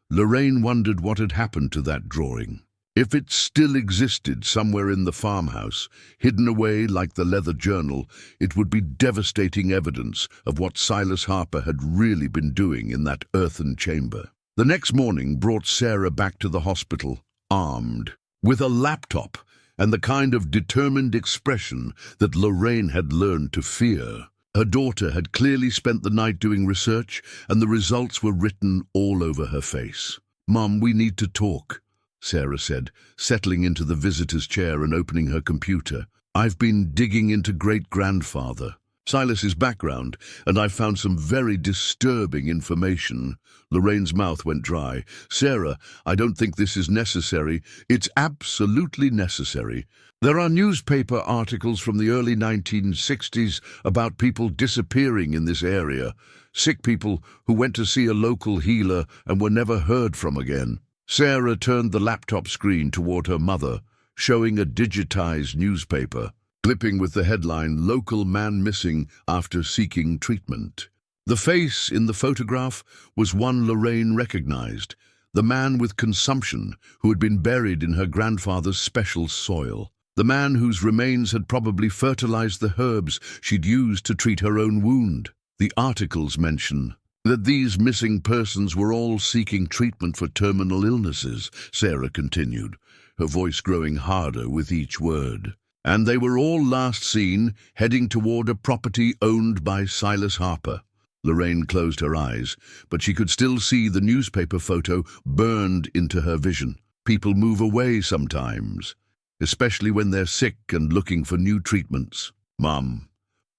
Lorraine wondered what had happened to that drawing. If it still existed somewhere in the farmhouse, hidden away like the leather journal, it would be devastating evidence of what Silas Harper had really been doing in that earthen chamber. The next morning brought Sarah back to the hospital, armed, with a laptop and the kind of determined expression that Lorraine had learned to fear. Her daughter had clearly spent the night doing research, and the results were written all over her face. "Mum, we need to talk," Sarah said, settling into the visitor's chair and opening her computer. "I've been digging into great-grandfather Silas's background, and I've found some very disturbing information." Lorraine's mouth went dry. "Sarah, I don't think this is necessary." "It's absolutely necessary. There are newspaper articles from the early 1960s about people disappearing in this area, sick people who went to see a local healer and were never heard from again." Sarah turned the laptop screen toward her mother, showing a digitized newspaper, clipping with the headline, "Local Man Missing After Seeking Treatment." The face in the photograph was one Lorraine recognized, the man with consumption who had been buried in her grandfather's special soil, the man whose remains had probably fertilized the herbs she'd used to treat her own wound. The articles mention That these missing persons were all seeking treatment for terminal illnesses, Sarah continued, her voice growing harder with each word. And they were all last seen heading toward a property owned by Silas Harper. Lorraine closed her eyes, but she could still see the newspaper photo burned into her vision. People move away sometimes, especially when they're sick and looking for new treatments. Mum,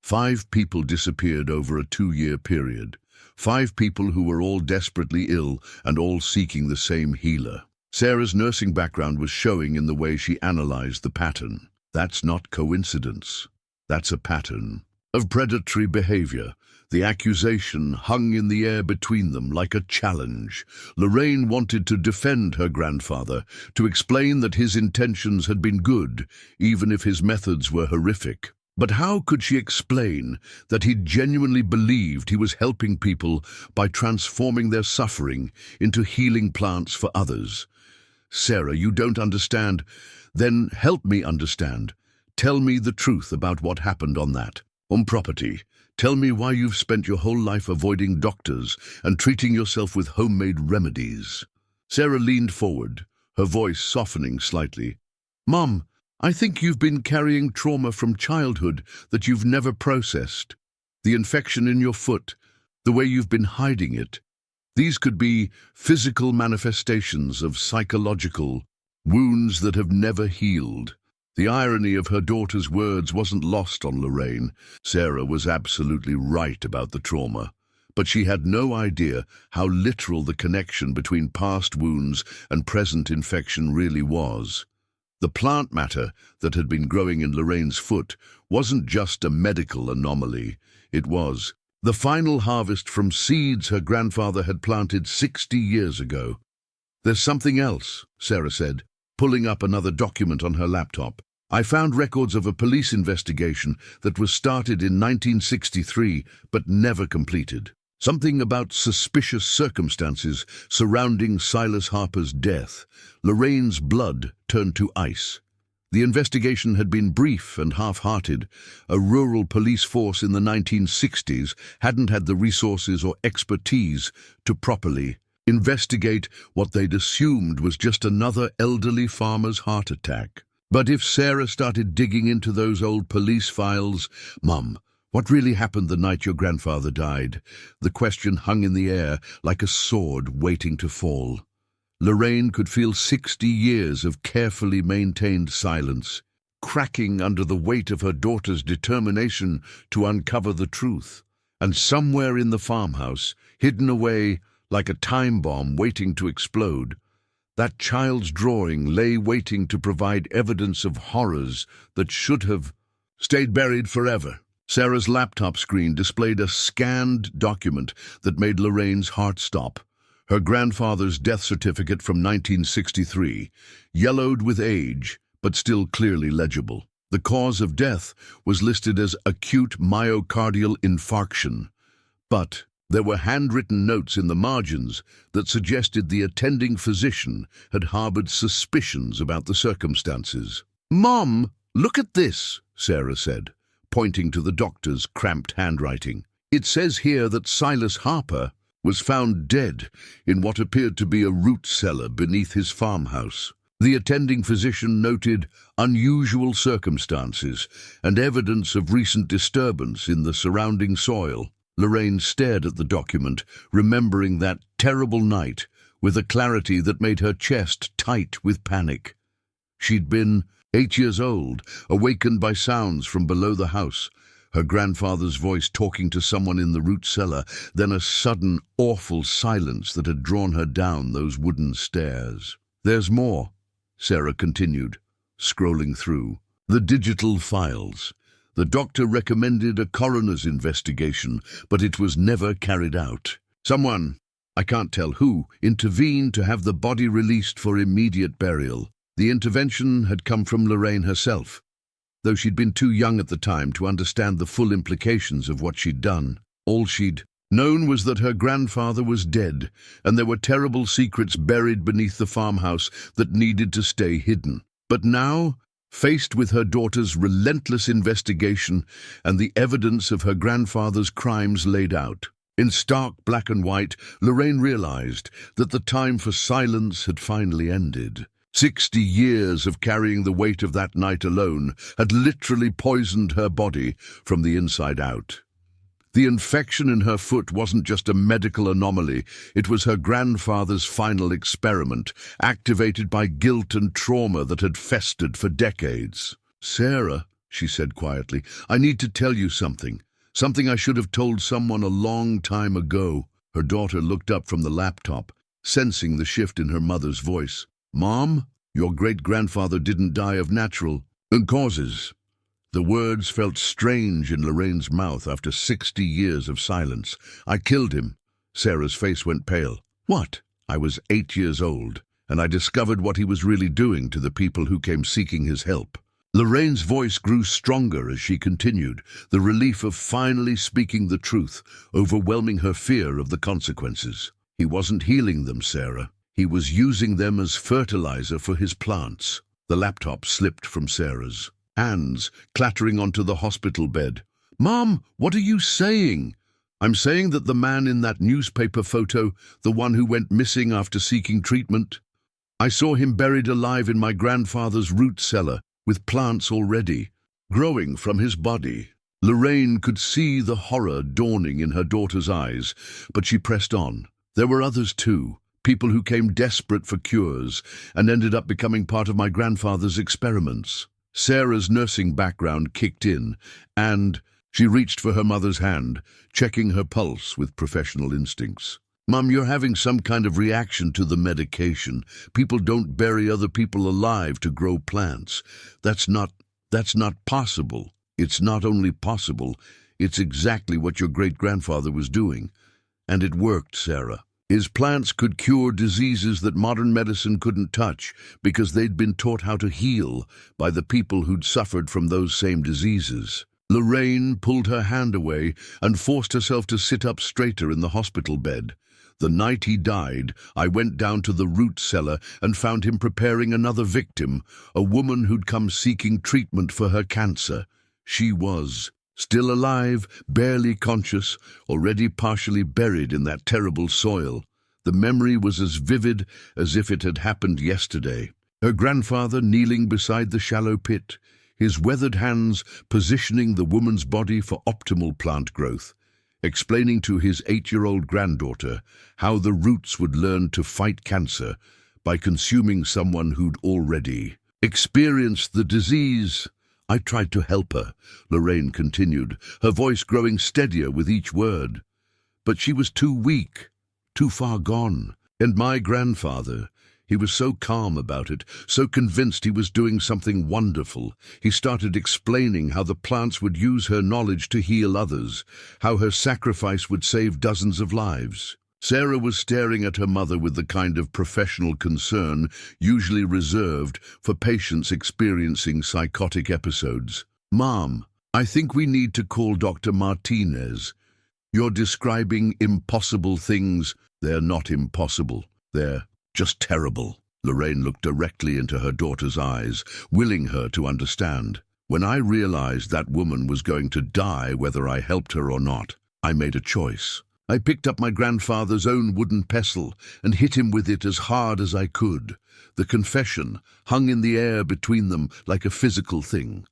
5 people disappeared over a 2-year period. 5 people who were all desperately ill and all seeking the same healer. Sarah's nursing background was showing in the way she analyzed the pattern. That's not coincidence. That's a pattern of predatory behavior. The accusation hung in the air between them like a challenge. Lorraine wanted to defend her grandfather, to explain that his intentions had been good, even if his methods were horrific. But how could she explain that he genuinely believed he was helping people by transforming their suffering into healing plants for others? Sarah, you don't understand. Then help me understand. Tell me the truth about what happened on that property. Tell me why you've spent your whole life avoiding doctors and treating yourself with homemade remedies. Sarah leaned forward, her voice softening slightly. Mum, I think you've been carrying trauma from childhood that you've never processed. The infection in your foot, the way you've been hiding it. These could be physical manifestations of psychological wounds that have never healed. The irony of her daughter's words wasn't lost on Lorraine. Sarah was absolutely right about the trauma, but she had no idea how literal the connection between past wounds and present infection really was. The plant matter that had been growing in Lorraine's foot wasn't just a medical anomaly. It was the final harvest from seeds her grandfather had planted 60 years ago. There's something else, Sarah said, pulling up another document on her laptop. I found records of a police investigation that was started in 1963 but never completed. Something about suspicious circumstances surrounding Silas Harper's death. Lorraine's blood turned to ice. The investigation had been brief and half-hearted. A rural police force in the 1960s hadn't had the resources or expertise to properly investigate what they'd assumed was just another elderly farmer's heart attack. But if Sarah started digging into those old police files, Mum, what really happened the night your grandfather died? The question hung in the air like a sword waiting to fall. Lorraine could feel 60 years of carefully maintained silence, cracking under the weight of her daughter's determination to uncover the truth. And somewhere in the farmhouse, hidden away like a time bomb waiting to explode, that child's drawing lay waiting to provide evidence of horrors that should have stayed buried forever. Sarah's laptop screen displayed a scanned document that made Lorraine's heart stop. Her grandfather's death certificate from 1963, yellowed with age, but still clearly legible. The cause of death was listed as acute myocardial infarction, but there were handwritten notes in the margins that suggested the attending physician had harbored suspicions about the circumstances. Mom, look at this, Sarah said, pointing to the doctor's cramped handwriting. It says here that Silas Harper was found dead in what appeared to be a root cellar beneath his farmhouse. The attending physician noted unusual circumstances and evidence of recent disturbance in the surrounding soil. Lorraine stared at the document, remembering that terrible night with a clarity that made her chest tight with panic. She'd been 8 years old, awakened by sounds from below the house, her grandfather's voice talking to someone in the root cellar, then a sudden, awful silence that had drawn her down those wooden stairs. There's more, Sarah continued, scrolling through the digital files. The doctor recommended a coroner's investigation, but it was never carried out. Someone, I can't tell who, intervened to have the body released for immediate burial. The intervention had come from Lorraine herself, though she'd been too young at the time to understand the full implications of what she'd done. All she'd known was that her grandfather was dead, and there were terrible secrets buried beneath the farmhouse that needed to stay hidden. But now, faced with her daughter's relentless investigation and the evidence of her grandfather's crimes laid out, In stark black and white, Lorraine realized that the time for silence had finally ended. 60 years of carrying the weight of that night alone had literally poisoned her body from the inside out. The infection in her foot wasn't just a medical anomaly, it was her grandfather's final experiment, activated by guilt and trauma that had festered for decades. "Sarah," she said quietly, "I need to tell you something. Something I should have told someone a long time ago." Her daughter looked up from the laptop, sensing the shift in her mother's voice. "Mom, your great-grandfather didn't die of natural causes." The words felt strange in Lorraine's mouth after 60 years of silence. "I killed him." Sarah's face went pale. "What?" "I was 8 years old, and I discovered what he was really doing to the people who came seeking his help." Lorraine's voice grew stronger as she continued, the relief of finally speaking the truth, overwhelming her fear of the consequences. "He wasn't healing them, Sarah. He was using them as fertilizer for his plants." The laptop slipped from Sarah's hands, clattering onto the hospital bed. "Mom, what are you saying?" "I'm saying that the man in that newspaper photo, the one who went missing after seeking treatment, I saw him buried alive in my grandfather's root cellar, with plants already growing from his body." Lorraine could see the horror dawning in her daughter's eyes, but she pressed on. "There were others too, people who came desperate for cures and ended up becoming part of my grandfather's experiments." Sarah's nursing background kicked in, and she reached for her mother's hand, checking her pulse with professional instincts. "Mum, you're having some kind of reaction to the medication. People don't bury other people alive to grow plants. That's not possible." "It's not only possible, it's exactly what your great-grandfather was doing. And it worked, Sarah. His plants could cure diseases that modern medicine couldn't touch because they'd been taught how to heal by the people who'd suffered from those same diseases." Lorraine pulled her hand away and forced herself to sit up straighter in the hospital bed. "The night he died, I went down to the root cellar and found him preparing another victim, a woman who'd come seeking treatment for her cancer. She was still alive, barely conscious, already partially buried in that terrible soil. The memory was as vivid as if it had happened yesterday. Her grandfather kneeling beside the shallow pit, his weathered hands positioning the woman's body for optimal plant growth, explaining to his 8-year-old granddaughter how the roots would learn to fight cancer by consuming someone who'd already experienced the disease. "I tried to help her," Lorraine continued, her voice growing steadier with each word. "But she was too weak, too far gone. And my grandfather, he was so calm about it, so convinced he was doing something wonderful. He started explaining how the plants would use her knowledge to heal others, how her sacrifice would save dozens of lives." Sarah was staring at her mother with the kind of professional concern usually reserved for patients experiencing psychotic episodes. "Mom, I think we need to call Dr. Martinez. You're describing impossible things. They're not impossible. They're just terrible." Lorraine looked directly into her daughter's eyes, willing her to understand. "When I realized that woman was going to die whether I helped her or not, I made a choice. I picked up my grandfather's own wooden pestle and hit him with it as hard as I could. The confession hung in the air between them like a physical thing."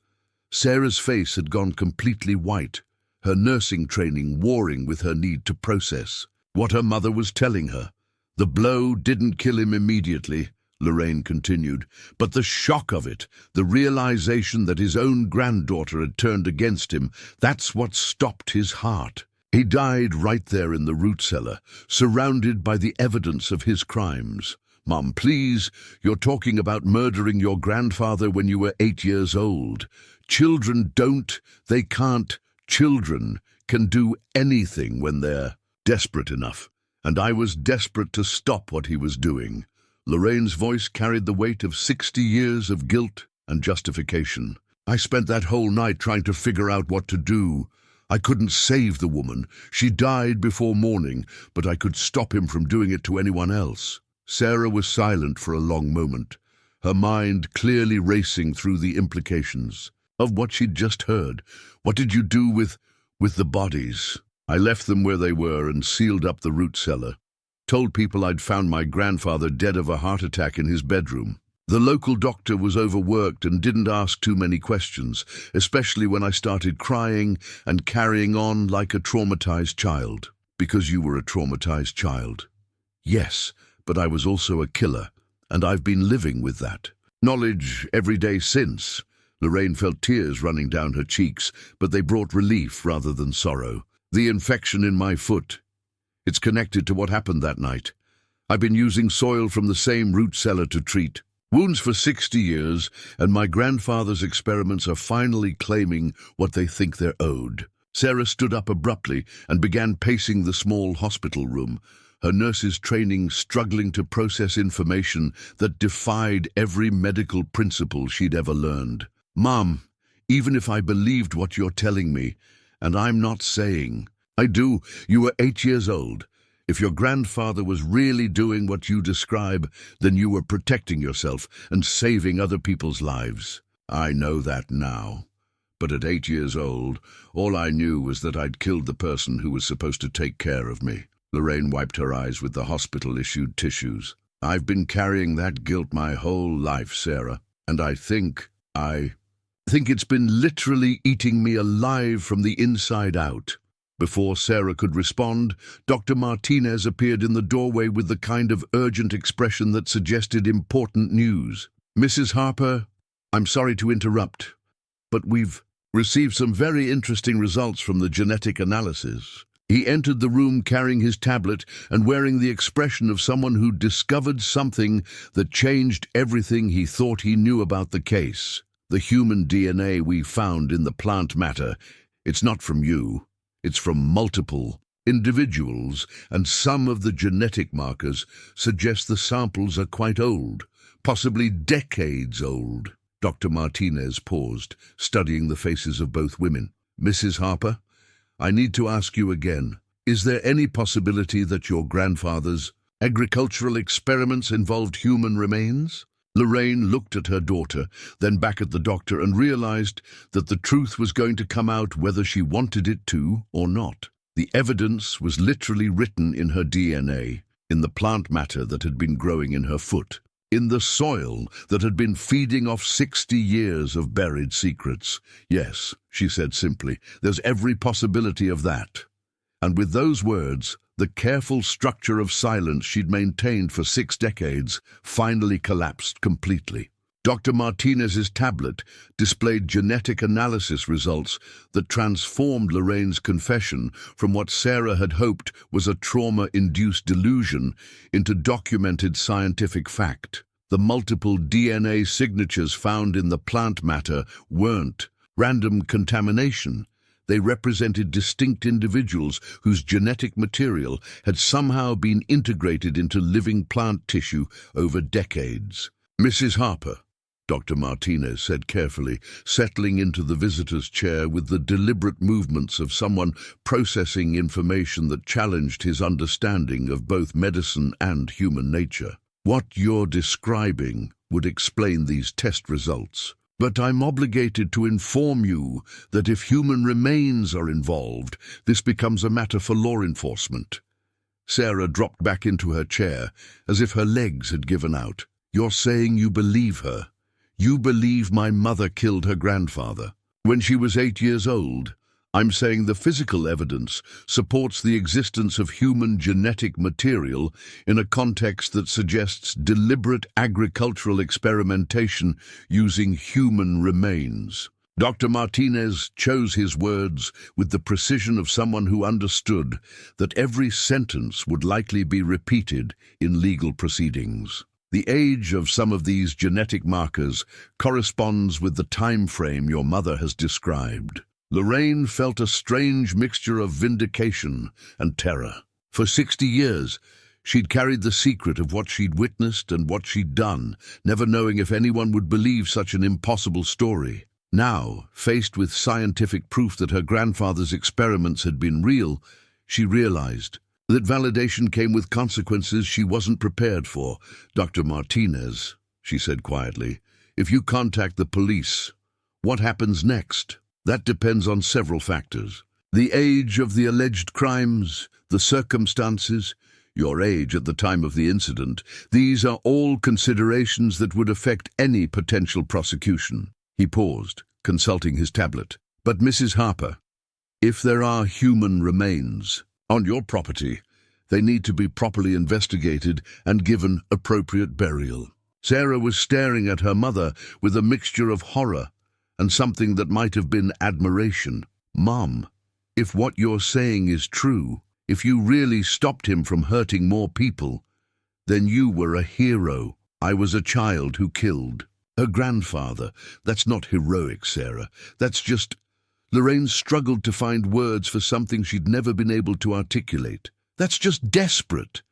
Sarah's face had gone completely white, her nursing training warring with her need to process what her mother was telling her. "The blow didn't kill him immediately," Lorraine continued, "but the shock of it, the realization that his own granddaughter had turned against him, that's what stopped his heart. He died right there in the root cellar, surrounded by the evidence of his crimes. Mom, please, you're talking about murdering your grandfather when you were 8 years old. Children can't. Children can do anything when they're desperate enough. And I was desperate to stop what he was doing." Lorraine's voice carried the weight of 60 years of guilt and justification. "I spent that whole night trying to figure out what to do. I couldn't save the woman. She died before morning, but I could stop him from doing it to anyone else." Sarah was silent for a long moment, her mind clearly racing through the implications of what she'd just heard. "What did you do with the bodies?" I left them where they were and sealed up the root cellar. Told people I'd found my grandfather dead of a heart attack in his bedroom. The local doctor was overworked and didn't ask too many questions, especially when I started crying and carrying on like a traumatized child. Because you were a traumatized child. Yes, but I was also a killer, and I've been living with that knowledge every day since. Lorraine felt tears running down her cheeks, but they brought relief rather than sorrow. The infection in my foot. It's connected to what happened that night. I've been using soil from the same root cellar to treat wounds for 60 years, and my grandfather's experiments are finally claiming what they think they're owed. Sarah stood up abruptly and began pacing the small hospital room, her nurse's training struggling to process information that defied every medical principle she'd ever learned. Mom, even if I believed what you're telling me, and I'm not saying I do, you were 8 years old. If your grandfather was really doing what you describe, then you were protecting yourself and saving other people's lives. I know that now. But at 8 years old, all I knew was that I'd killed the person who was supposed to take care of me. Lorraine wiped her eyes with the hospital-issued tissues. I've been carrying that guilt my whole life, Sarah, and I think it's been literally eating me alive from the inside out. Before Sarah could respond, Dr. Martinez appeared in the doorway with the kind of urgent expression that suggested important news. Mrs. Harper, I'm sorry to interrupt, but we've received some very interesting results from the genetic analysis. He entered the room carrying his tablet and wearing the expression of someone who discovered something that changed everything he thought he knew about the case. The human DNA we found in the plant matter, it's not from you. It's from multiple individuals, and some of the genetic markers suggest the samples are quite old, possibly decades old. Dr. Martinez paused, studying the faces of both women. Mrs. Harper, I need to ask you again, is there any possibility that your grandfather's agricultural experiments involved human remains? Lorraine looked at her daughter, then back at the doctor, and realized that the truth was going to come out whether she wanted it to or not. The evidence was literally written in her DNA, in the plant matter that had been growing in her foot, in the soil that had been feeding off 60 years of buried secrets. Yes, she said simply, there's every possibility of that. And with those words, the careful structure of silence she'd maintained for 6 decades finally collapsed completely. Dr. Martinez's tablet displayed genetic analysis results that transformed Lorraine's confession from what Sarah had hoped was a trauma-induced delusion into documented scientific fact. The multiple DNA signatures found in the plant matter weren't random contamination. They represented distinct individuals whose genetic material had somehow been integrated into living plant tissue over decades. Mrs. Harper, Dr. Martinez said carefully, settling into the visitor's chair with the deliberate movements of someone processing information that challenged his understanding of both medicine and human nature. What you're describing would explain these test results. But I'm obligated to inform you that if human remains are involved, this becomes a matter for law enforcement. Sarah dropped back into her chair, as if her legs had given out. You're saying you believe her? You believe my mother killed her grandfather when she was 8 years old? I'm saying the physical evidence supports the existence of human genetic material in a context that suggests deliberate agricultural experimentation using human remains. Dr. Martinez chose his words with the precision of someone who understood that every sentence would likely be repeated in legal proceedings. The age of some of these genetic markers corresponds with the time frame your mother has described. Lorraine felt a strange mixture of vindication and terror. For 60 years, she'd carried the secret of what she'd witnessed and what she'd done, never knowing if anyone would believe such an impossible story. Now, faced with scientific proof that her grandfather's experiments had been real, she realized that validation came with consequences she wasn't prepared for. Dr. Martinez, she said quietly, if you contact the police, what happens next? That depends on several factors. The age of the alleged crimes, the circumstances, your age at the time of the incident, these are all considerations that would affect any potential prosecution. He paused, consulting his tablet. But Mrs. Harper, if there are human remains on your property, they need to be properly investigated and given appropriate burial. Sarah was staring at her mother with a mixture of horror and something that might have been admiration. Mom, if what you're saying is true, if you really stopped him from hurting more people, then you were a hero. I was a child who killed her grandfather. That's not heroic, Sarah. That's just... Lorraine struggled to find words for something she'd never been able to articulate. That's just desperate.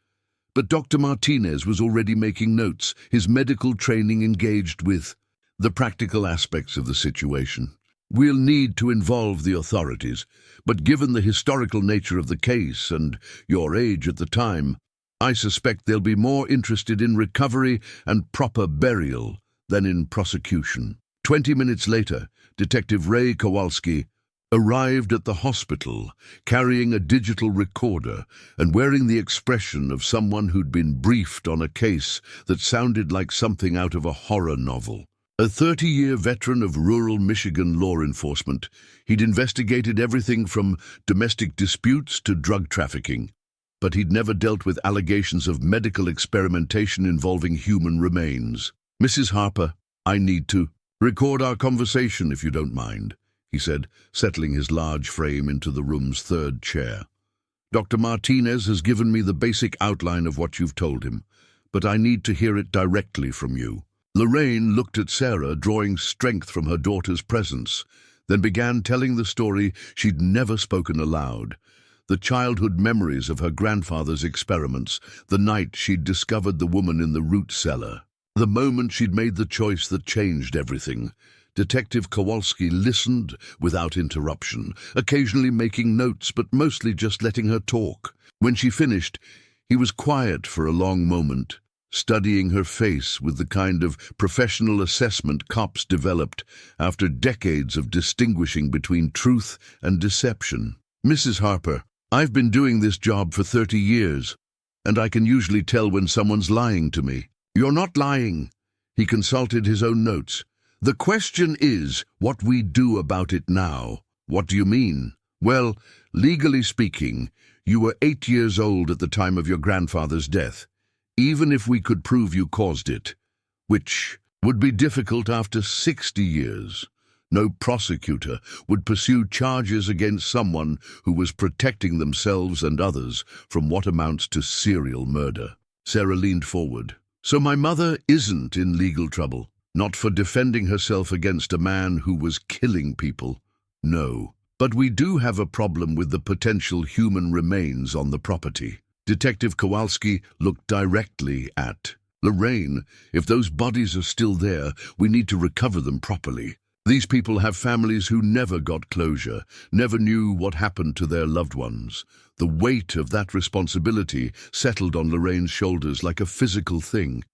But Dr. Martinez was already making notes, his medical training engaged with the practical aspects of the situation. We'll need to involve the authorities, but given the historical nature of the case and your age at the time, I suspect they'll be more interested in recovery and proper burial than in prosecution. 20 minutes later, Detective Ray Kowalski arrived at the hospital carrying a digital recorder and wearing the expression of someone who'd been briefed on a case that sounded like something out of a horror novel. A 30-year veteran of rural Michigan law enforcement, he'd investigated everything from domestic disputes to drug trafficking, but he'd never dealt with allegations of medical experimentation involving human remains. Mrs. Harper, I need to record our conversation if you don't mind, he said, settling his large frame into the room's third chair. Dr. Martinez has given me the basic outline of what you've told him, but I need to hear it directly from you. Lorraine looked at Sarah, drawing strength from her daughter's presence, then began telling the story she'd never spoken aloud. The childhood memories of her grandfather's experiments, the night she'd discovered the woman in the root cellar, the moment she'd made the choice that changed everything. Detective Kowalski listened without interruption, occasionally making notes, but mostly just letting her talk. When she finished, he was quiet for a long moment, studying her face with the kind of professional assessment cops developed after decades of distinguishing between truth and deception. Mrs. Harper, I've been doing this job for 30 years, and I can usually tell when someone's lying to me. You're not lying. He consulted his own notes. The question is what we do about it now. What do you mean? Well, legally speaking, you were 8 years old at the time of your grandfather's death. Even if we could prove you caused it, which would be difficult after 60 years, no prosecutor would pursue charges against someone who was protecting themselves and others from what amounts to serial murder. Sarah leaned forward. So my mother isn't in legal trouble, not for defending herself against a man who was killing people. No, but we do have a problem with the potential human remains on the property. Detective Kowalski looked directly at Lorraine. If those bodies are still there, we need to recover them properly. These people have families who never got closure, never knew what happened to their loved ones. The weight of that responsibility settled on Lorraine's shoulders like a physical thing.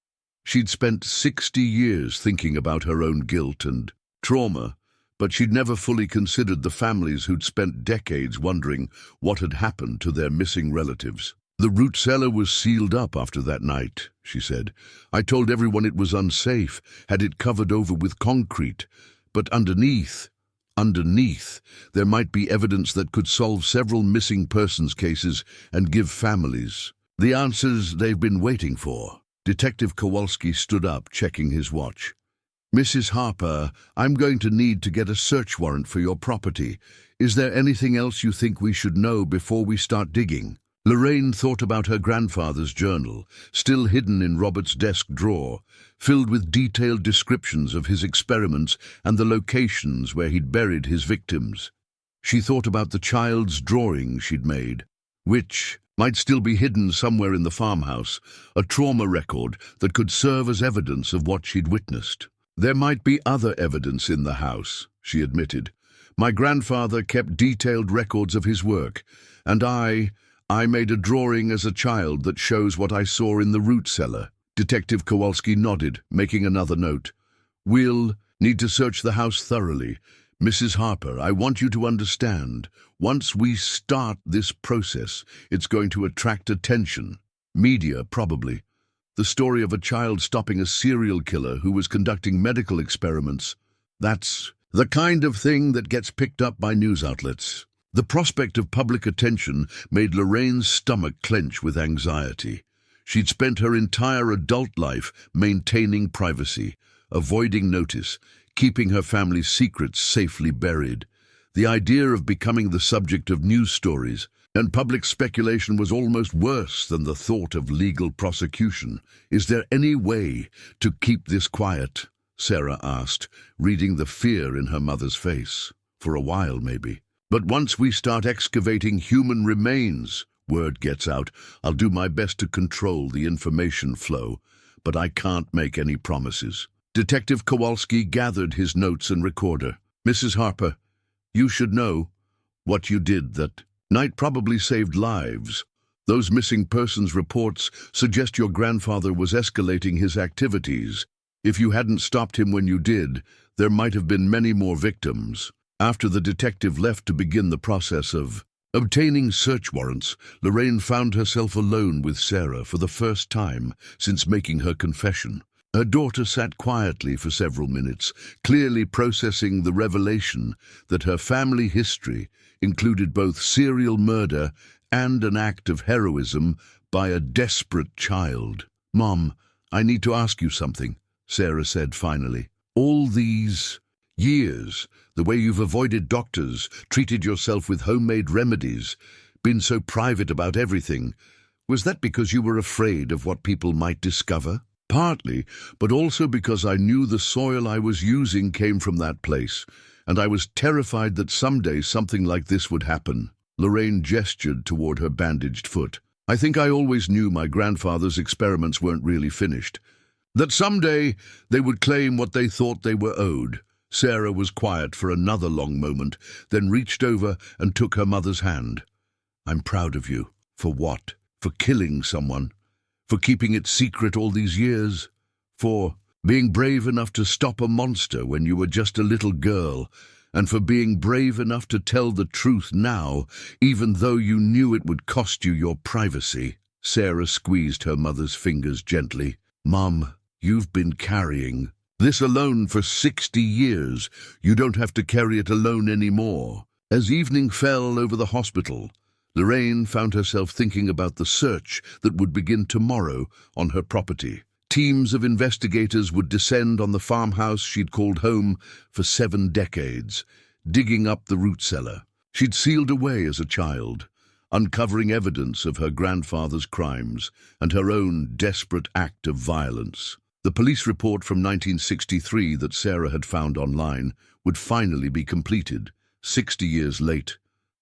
She'd spent 60 years thinking about her own guilt and trauma, but she'd never fully considered the families who'd spent decades wondering what had happened to their missing relatives. The root cellar was sealed up after that night, she said. I told everyone it was unsafe, had it covered over with concrete. But underneath, there might be evidence that could solve several missing persons cases and give families the answers they've been waiting for. Detective Kowalski stood up, checking his watch. Mrs. Harper, I'm going to need to get a search warrant for your property. Is there anything else you think we should know before we start digging? Lorraine thought about her grandfather's journal, still hidden in Robert's desk drawer, filled with detailed descriptions of his experiments and the locations where he'd buried his victims. She thought about the child's drawing she'd made, which might still be hidden somewhere in the farmhouse, a trauma record that could serve as evidence of what she'd witnessed. There might be other evidence in the house, she admitted. My grandfather kept detailed records of his work, and I made a drawing as a child that shows what I saw in the root cellar. Detective Kowalski nodded, making another note. We'll need to search the house thoroughly, Mrs. Harper, I want you to understand, once we start this process, it's going to attract attention. Media, probably. The story of a child stopping a serial killer who was conducting medical experiments. That's the kind of thing that gets picked up by news outlets. The prospect of public attention made Lorraine's stomach clench with anxiety. She'd spent her entire adult life maintaining privacy, avoiding notice, keeping her family's secrets safely buried. The idea of becoming the subject of news stories and public speculation was almost worse than the thought of legal prosecution. Is there any way to keep this quiet? Sarah asked, reading the fear in her mother's face. For a while, maybe. But once we start excavating human remains, word gets out, I'll do my best to control the information flow, but I can't make any promises. Detective Kowalski gathered his notes and recorder. Mrs. Harper, you should know what you did that night probably saved lives. Those missing persons reports suggest your grandfather was escalating his activities. If you hadn't stopped him when you did, there might have been many more victims. After the detective left to begin the process of obtaining search warrants, Lorraine found herself alone with Sarah for the first time since making her confession. Her daughter sat quietly for several minutes, clearly processing the revelation that her family history included both serial murder and an act of heroism by a desperate child. Mom, I need to ask you something, Sarah said finally. All these years, the way you've avoided doctors, treated yourself with homemade remedies, been so private about everything, was that because you were afraid of what people might discover? Partly, but also because I knew the soil I was using came from that place, and I was terrified that someday something like this would happen. Lorraine gestured toward her bandaged foot. I think I always knew my grandfather's experiments weren't really finished. That someday they would claim what they thought they were owed. Sarah was quiet for another long moment, then reached over and took her mother's hand. I'm proud of you. For what? For killing someone? For keeping it secret all these years? For being brave enough to stop a monster when you were just a little girl, and for being brave enough to tell the truth now, even though you knew it would cost you your privacy. Sarah squeezed her mother's fingers gently. Mom, you've been carrying this alone for 60 years. You don't have to carry it alone anymore. As evening fell over the hospital, Lorraine found herself thinking about the search that would begin tomorrow on her property. Teams of investigators would descend on the farmhouse she'd called home for 7 decades, digging up the root cellar she'd sealed away as a child, uncovering evidence of her grandfather's crimes and her own desperate act of violence. The police report from 1963 that Sarah had found online would finally be completed, 60 years late,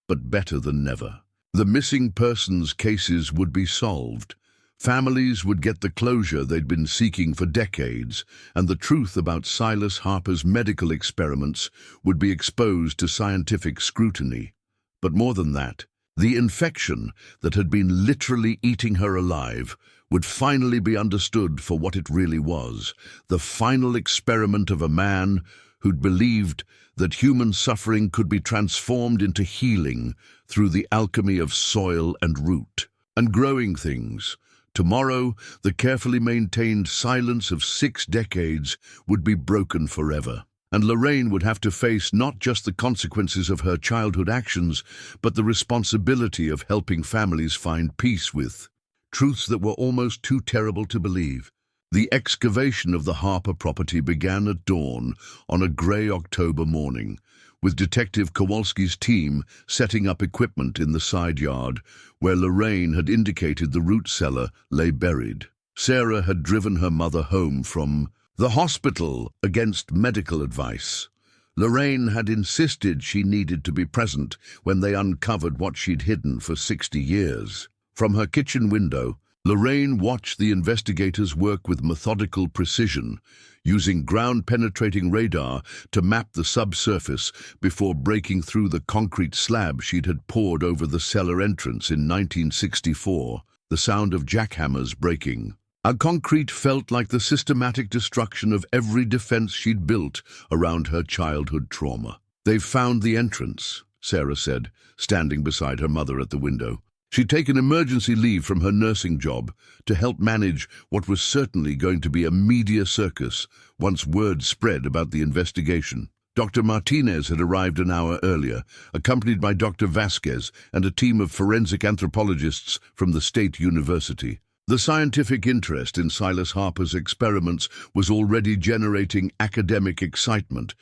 but better than never. The missing persons cases would be solved. Families would get the closure they'd been seeking for decades, and the truth about Silas Harper's medical experiments would be exposed to scientific scrutiny. But more than that, the infection that had been literally eating her alive would finally be understood for what it really was, the final experiment of a man who'd believed that human suffering could be transformed into healing through the alchemy of soil and root and growing things. Tomorrow, the carefully maintained silence of 6 decades would be broken forever, and Lorraine would have to face not just the consequences of her childhood actions, but the responsibility of helping families find peace with truths that were almost too terrible to believe. The excavation of the Harper property began at dawn on a grey October morning, with Detective Kowalski's team setting up equipment in the side yard where Lorraine had indicated the root cellar lay buried. Sarah had driven her mother home from the hospital against medical advice. Lorraine had insisted she needed to be present when they uncovered what she'd hidden for 60 years. From her kitchen window, Lorraine watched the investigators work with methodical precision, using ground-penetrating radar to map the subsurface before breaking through the concrete slab she'd had poured over the cellar entrance in 1964, the sound of jackhammers breaking. Our concrete felt like the systematic destruction of every defense she'd built around her childhood trauma. "They've found the entrance," Sarah said, standing beside her mother at the window. She'd taken emergency leave from her nursing job to help manage what was certainly going to be a media circus once word spread about the investigation. Dr. Martinez had arrived an hour earlier, accompanied by Dr. Vasquez and a team of forensic anthropologists from the State University. The scientific interest in Silas Harper's experiments was already generating academic excitement,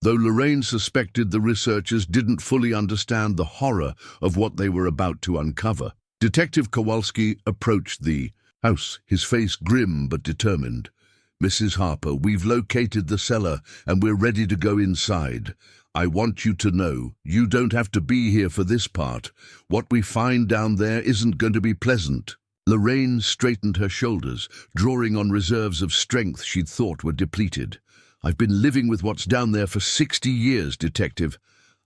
though Lorraine suspected the researchers didn't fully understand the horror of what they were about to uncover. Detective Kowalski approached the house, his face grim but determined. "Mrs. Harper, we've located the cellar and we're ready to go inside. I want you to know, you don't have to be here for this part. What we find down there isn't going to be pleasant." Lorraine straightened her shoulders, drawing on reserves of strength she'd thought were depleted. "I've been living with what's down there for 60 years, Detective.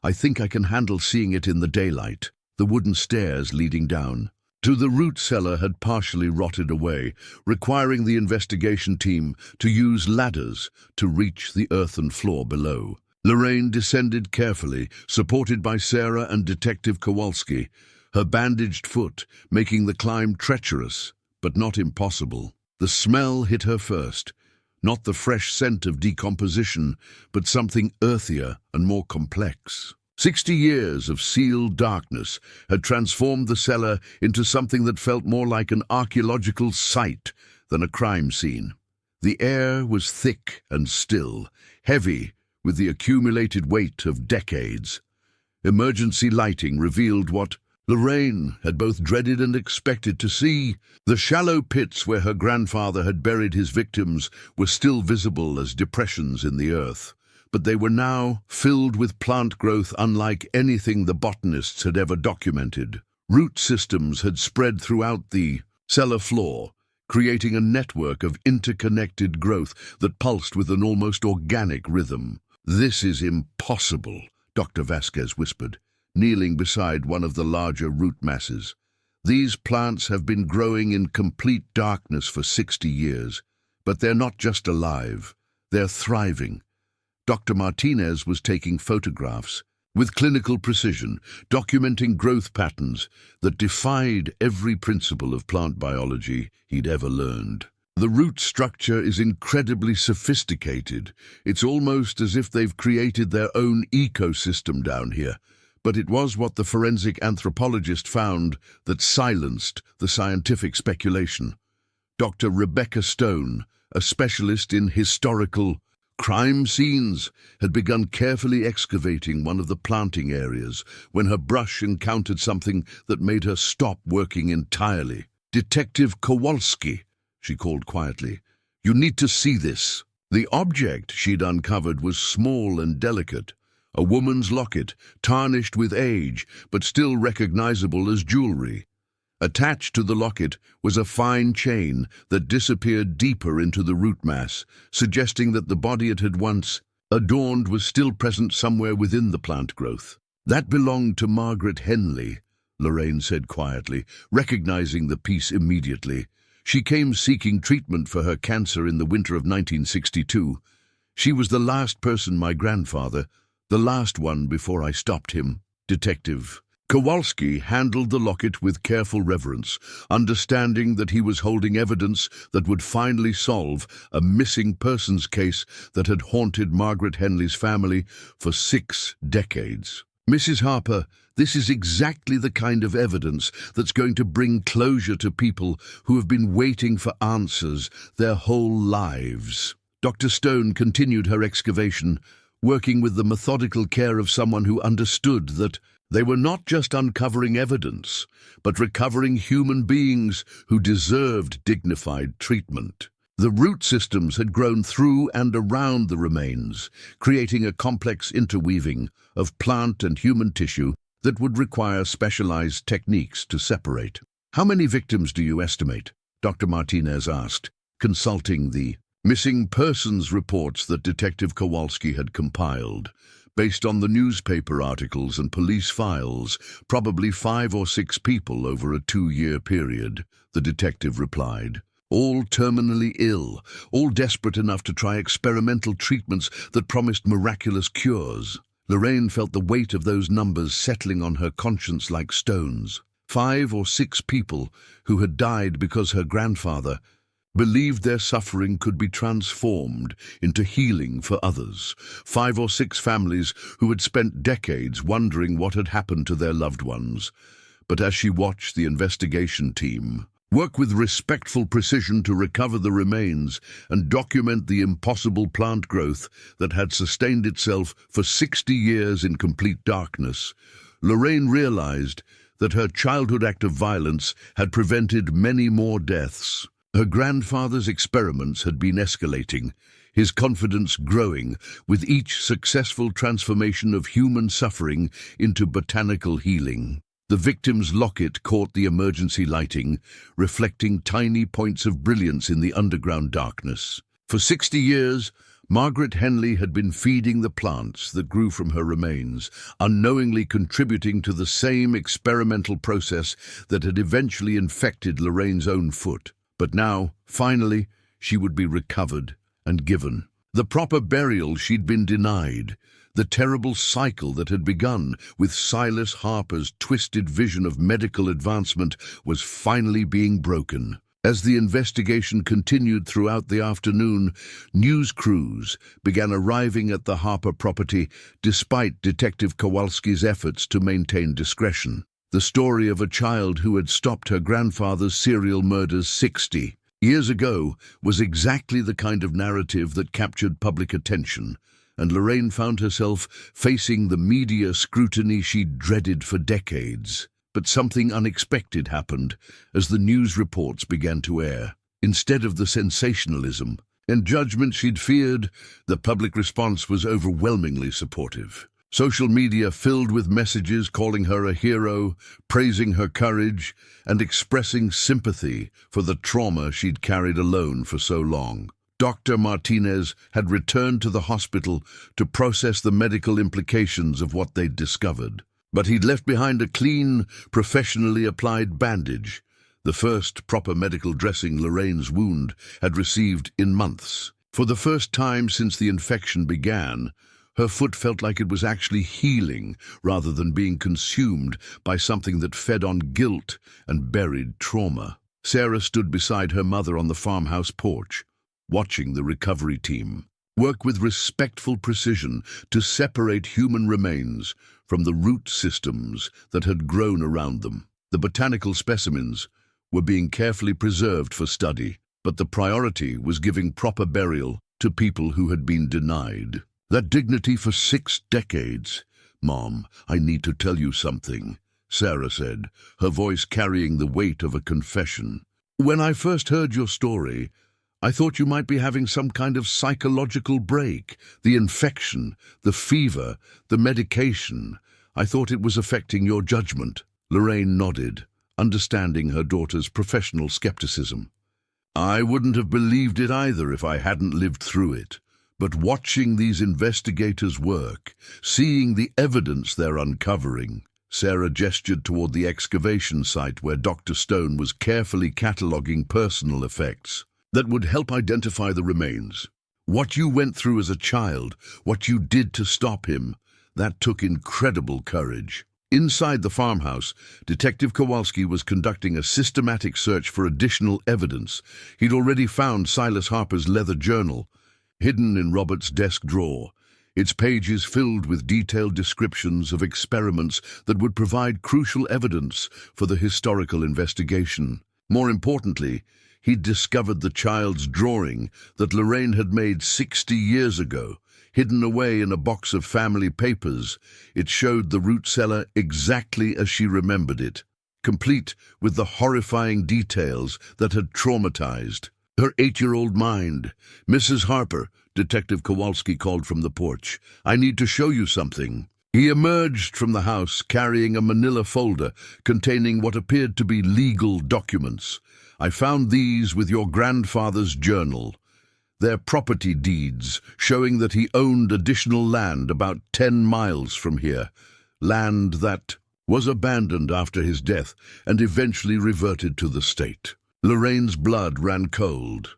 I think I can handle seeing it in the daylight." The wooden stairs leading down to the root cellar had partially rotted away, requiring the investigation team to use ladders to reach the earthen floor below. Lorraine descended carefully, supported by Sarah and Detective Kowalski, her bandaged foot making the climb treacherous, but not impossible. The smell hit her first. Not the fresh scent of decomposition, but something earthier and more complex. 60 years of sealed darkness had transformed the cellar into something that felt more like an archaeological site than a crime scene. The air was thick and still, heavy with the accumulated weight of decades. Emergency lighting revealed what Lorraine had both dreaded and expected to see. The shallow pits where her grandfather had buried his victims were still visible as depressions in the earth, but they were now filled with plant growth unlike anything the botanists had ever documented. Root systems had spread throughout the cellar floor, creating a network of interconnected growth that pulsed with an almost organic rhythm. "This is impossible," Dr. Vasquez whispered, kneeling beside one of the larger root masses. "These plants have been growing in complete darkness for 60 years, but they're not just alive, they're thriving." Dr. Martinez was taking photographs with clinical precision, documenting growth patterns that defied every principle of plant biology he'd ever learned. "The root structure is incredibly sophisticated. It's almost as if they've created their own ecosystem down here. But it was what the forensic anthropologist found that silenced the scientific speculation. Dr. Rebecca Stone, a specialist in historical crime scenes, had begun carefully excavating one of the planting areas when her brush encountered something that made her stop working entirely. "Detective Kowalski," she called quietly, "you need to see this." The object she'd uncovered was small and delicate. A woman's locket, tarnished with age, but still recognizable as jewelry. Attached to the locket was a fine chain that disappeared deeper into the root mass, suggesting that the body it had once adorned was still present somewhere within the plant growth. "That belonged to Margaret Henley," Lorraine said quietly, recognizing the piece immediately. "She came seeking treatment for her cancer in the winter of 1962. She was the last person my grandfather, the last one before I stopped him." Detective Kowalski handled the locket with careful reverence, understanding that he was holding evidence that would finally solve a missing persons case that had haunted Margaret Henley's family for 6 decades. "Mrs. Harper, this is exactly the kind of evidence that's going to bring closure to people who have been waiting for answers their whole lives." Dr. Stone continued her excavation, working with the methodical care of someone who understood that they were not just uncovering evidence, but recovering human beings who deserved dignified treatment. The root systems had grown through and around the remains, creating a complex interweaving of plant and human tissue that would require specialized techniques to separate. "How many victims do you estimate?" Dr. Martinez asked, consulting the missing persons reports that Detective Kowalski had compiled. "Based on the newspaper articles and police files, probably 5 or 6 people over a 2-year period," the detective replied. "All terminally ill, all desperate enough to try experimental treatments that promised miraculous cures." Lorraine felt the weight of those numbers settling on her conscience like stones. 5 or 6 people who had died because her grandfather believed their suffering could be transformed into healing for others. 5 or 6 families who had spent decades wondering what had happened to their loved ones. But as she watched the investigation team work with respectful precision to recover the remains and document the impossible plant growth that had sustained itself for 60 years in complete darkness, Lorraine realized that her childhood act of violence had prevented many more deaths. Her grandfather's experiments had been escalating, his confidence growing with each successful transformation of human suffering into botanical healing. The victim's locket caught the emergency lighting, reflecting tiny points of brilliance in the underground darkness. For 60 years, Margaret Henley had been feeding the plants that grew from her remains, unknowingly contributing to the same experimental process that had eventually infected Lorraine's own foot. But now, finally, she would be recovered and given the proper burial she'd been denied. The terrible cycle that had begun with Silas Harper's twisted vision of medical advancement was finally being broken. As the investigation continued throughout the afternoon, news crews began arriving at the Harper property despite Detective Kowalski's efforts to maintain discretion. The story of a child who had stopped her grandfather's serial murders 60 years ago was exactly the kind of narrative that captured public attention, and Lorraine found herself facing the media scrutiny she'd dreaded for decades. But something unexpected happened as the news reports began to air. Instead of the sensationalism and judgment she'd feared, the public response was overwhelmingly supportive. Social media filled with messages calling her a hero, praising her courage, and expressing sympathy for the trauma she'd carried alone for so long. Dr. Martinez had returned to the hospital to process the medical implications of what they'd discovered. But he'd left behind a clean, professionally applied bandage, the first proper medical dressing Lorraine's wound had received in months. For the first time since the infection began, her foot felt like it was actually healing rather than being consumed by something that fed on guilt and buried trauma. Sarah stood beside her mother on the farmhouse porch, watching the recovery team work with respectful precision to separate human remains from the root systems that had grown around them. The botanical specimens were being carefully preserved for study, but the priority was giving proper burial to people who had been denied that dignity for 6 decades. "Mom, I need to tell you something," Sarah said, her voice carrying the weight of a confession. "When I first heard your story, I thought you might be having some kind of psychological break. The infection, the fever, the medication. I thought it was affecting your judgment." Lorraine nodded, understanding her daughter's professional skepticism. "I wouldn't have believed it either if I hadn't lived through it. But watching these investigators work, seeing the evidence they're uncovering," Sarah gestured toward the excavation site where Dr. Stone was carefully cataloging personal effects that would help identify the remains. "What you went through as a child, what you did to stop him, that took incredible courage." Inside the farmhouse, Detective Kowalski was conducting a systematic search for additional evidence. He'd already found Silas Harper's leather journal, hidden in Robert's desk drawer, its pages filled with detailed descriptions of experiments that would provide crucial evidence for the historical investigation. More importantly, he'd discovered the child's drawing that Lorraine had made 60 years ago, hidden away in a box of family papers. It showed the root cellar exactly as she remembered it, complete with the horrifying details that had traumatized her 8-year-old mind. "Mrs. Harper," Detective Kowalski called from the porch, "I need to show you something." He emerged from the house carrying a manila folder containing what appeared to be legal documents. "I found these with your grandfather's journal. They're property deeds showing that he owned additional land about 10 miles from here, land that was abandoned after his death and eventually reverted to the state." Lorraine's blood ran cold.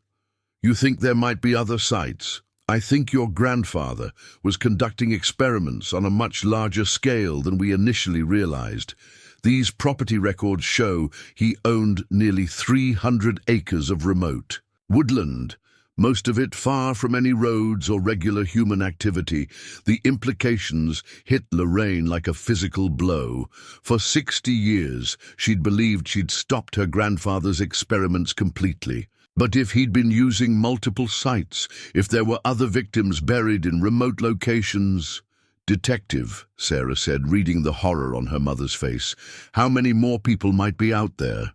"You think there might be other sites?" I think your grandfather was conducting experiments on a much larger scale than we initially realized. These property records show he owned nearly 300 acres of remote woodland, most of it far from any roads or regular human activity. The implications hit Lorraine like a physical blow. For 60 years, she'd believed she'd stopped her grandfather's experiments completely. But if he'd been using multiple sites, if there were other victims buried in remote locations... Detective, Sarah said, reading the horror on her mother's face. How many more people might be out there?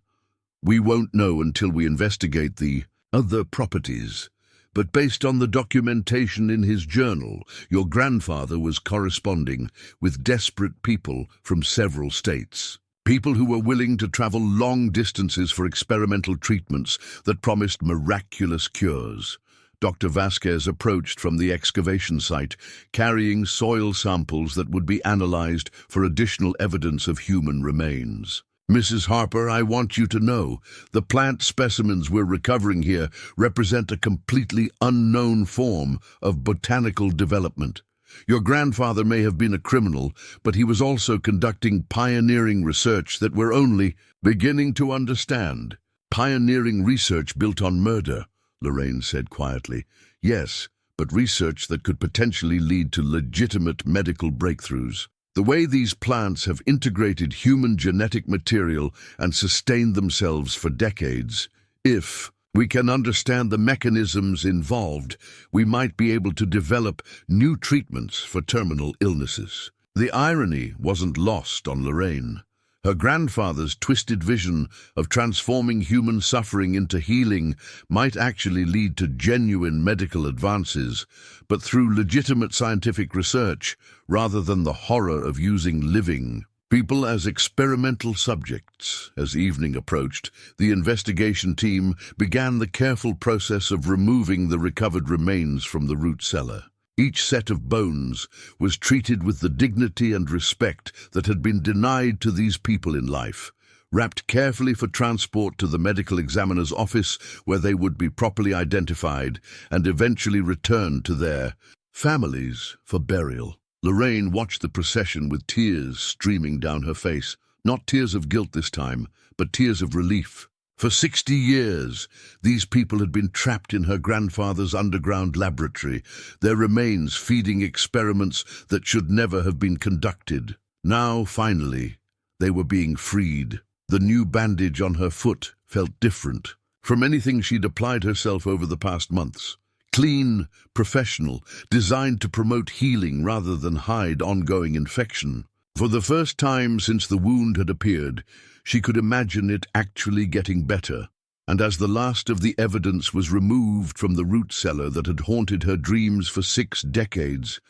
We won't know until we investigate the other properties. But based on the documentation in his journal, your grandfather was corresponding with desperate people from several states. People who were willing to travel long distances for experimental treatments that promised miraculous cures. Dr. Vasquez approached from the excavation site, carrying soil samples that would be analyzed for additional evidence of human remains. Mrs. Harper, I want you to know, the plant specimens we're recovering here represent a completely unknown form of botanical development. Your grandfather may have been a criminal, but he was also conducting pioneering research that we're only beginning to understand. Pioneering research built on murder, Lorraine said quietly. Yes, but research that could potentially lead to legitimate medical breakthroughs. The way these plants have integrated human genetic material and sustained themselves for decades, if we can understand the mechanisms involved, we might be able to develop new treatments for terminal illnesses. The irony wasn't lost on Lorraine. Her grandfather's twisted vision of transforming human suffering into healing might actually lead to genuine medical advances, but through legitimate scientific research, rather than the horror of using living people as experimental subjects. As evening approached, the investigation team began the careful process of removing the recovered remains from the root cellar. Each set of bones was treated with the dignity and respect that had been denied to these people in life, wrapped carefully for transport to the medical examiner's office where they would be properly identified and eventually returned to their families for burial. Lorraine watched the procession with tears streaming down her face, not tears of guilt this time, but tears of relief. For 60 years, these people had been trapped in her grandfather's underground laboratory, their remains feeding experiments that should never have been conducted. Now, finally, they were being freed. The new bandage on her foot felt different from anything she'd applied herself over the past months. Clean, professional, designed to promote healing rather than hide ongoing infection. For the first time since the wound had appeared, she could imagine it actually getting better, and as the last of the evidence was removed from the root cellar that had haunted her dreams for 6 decades,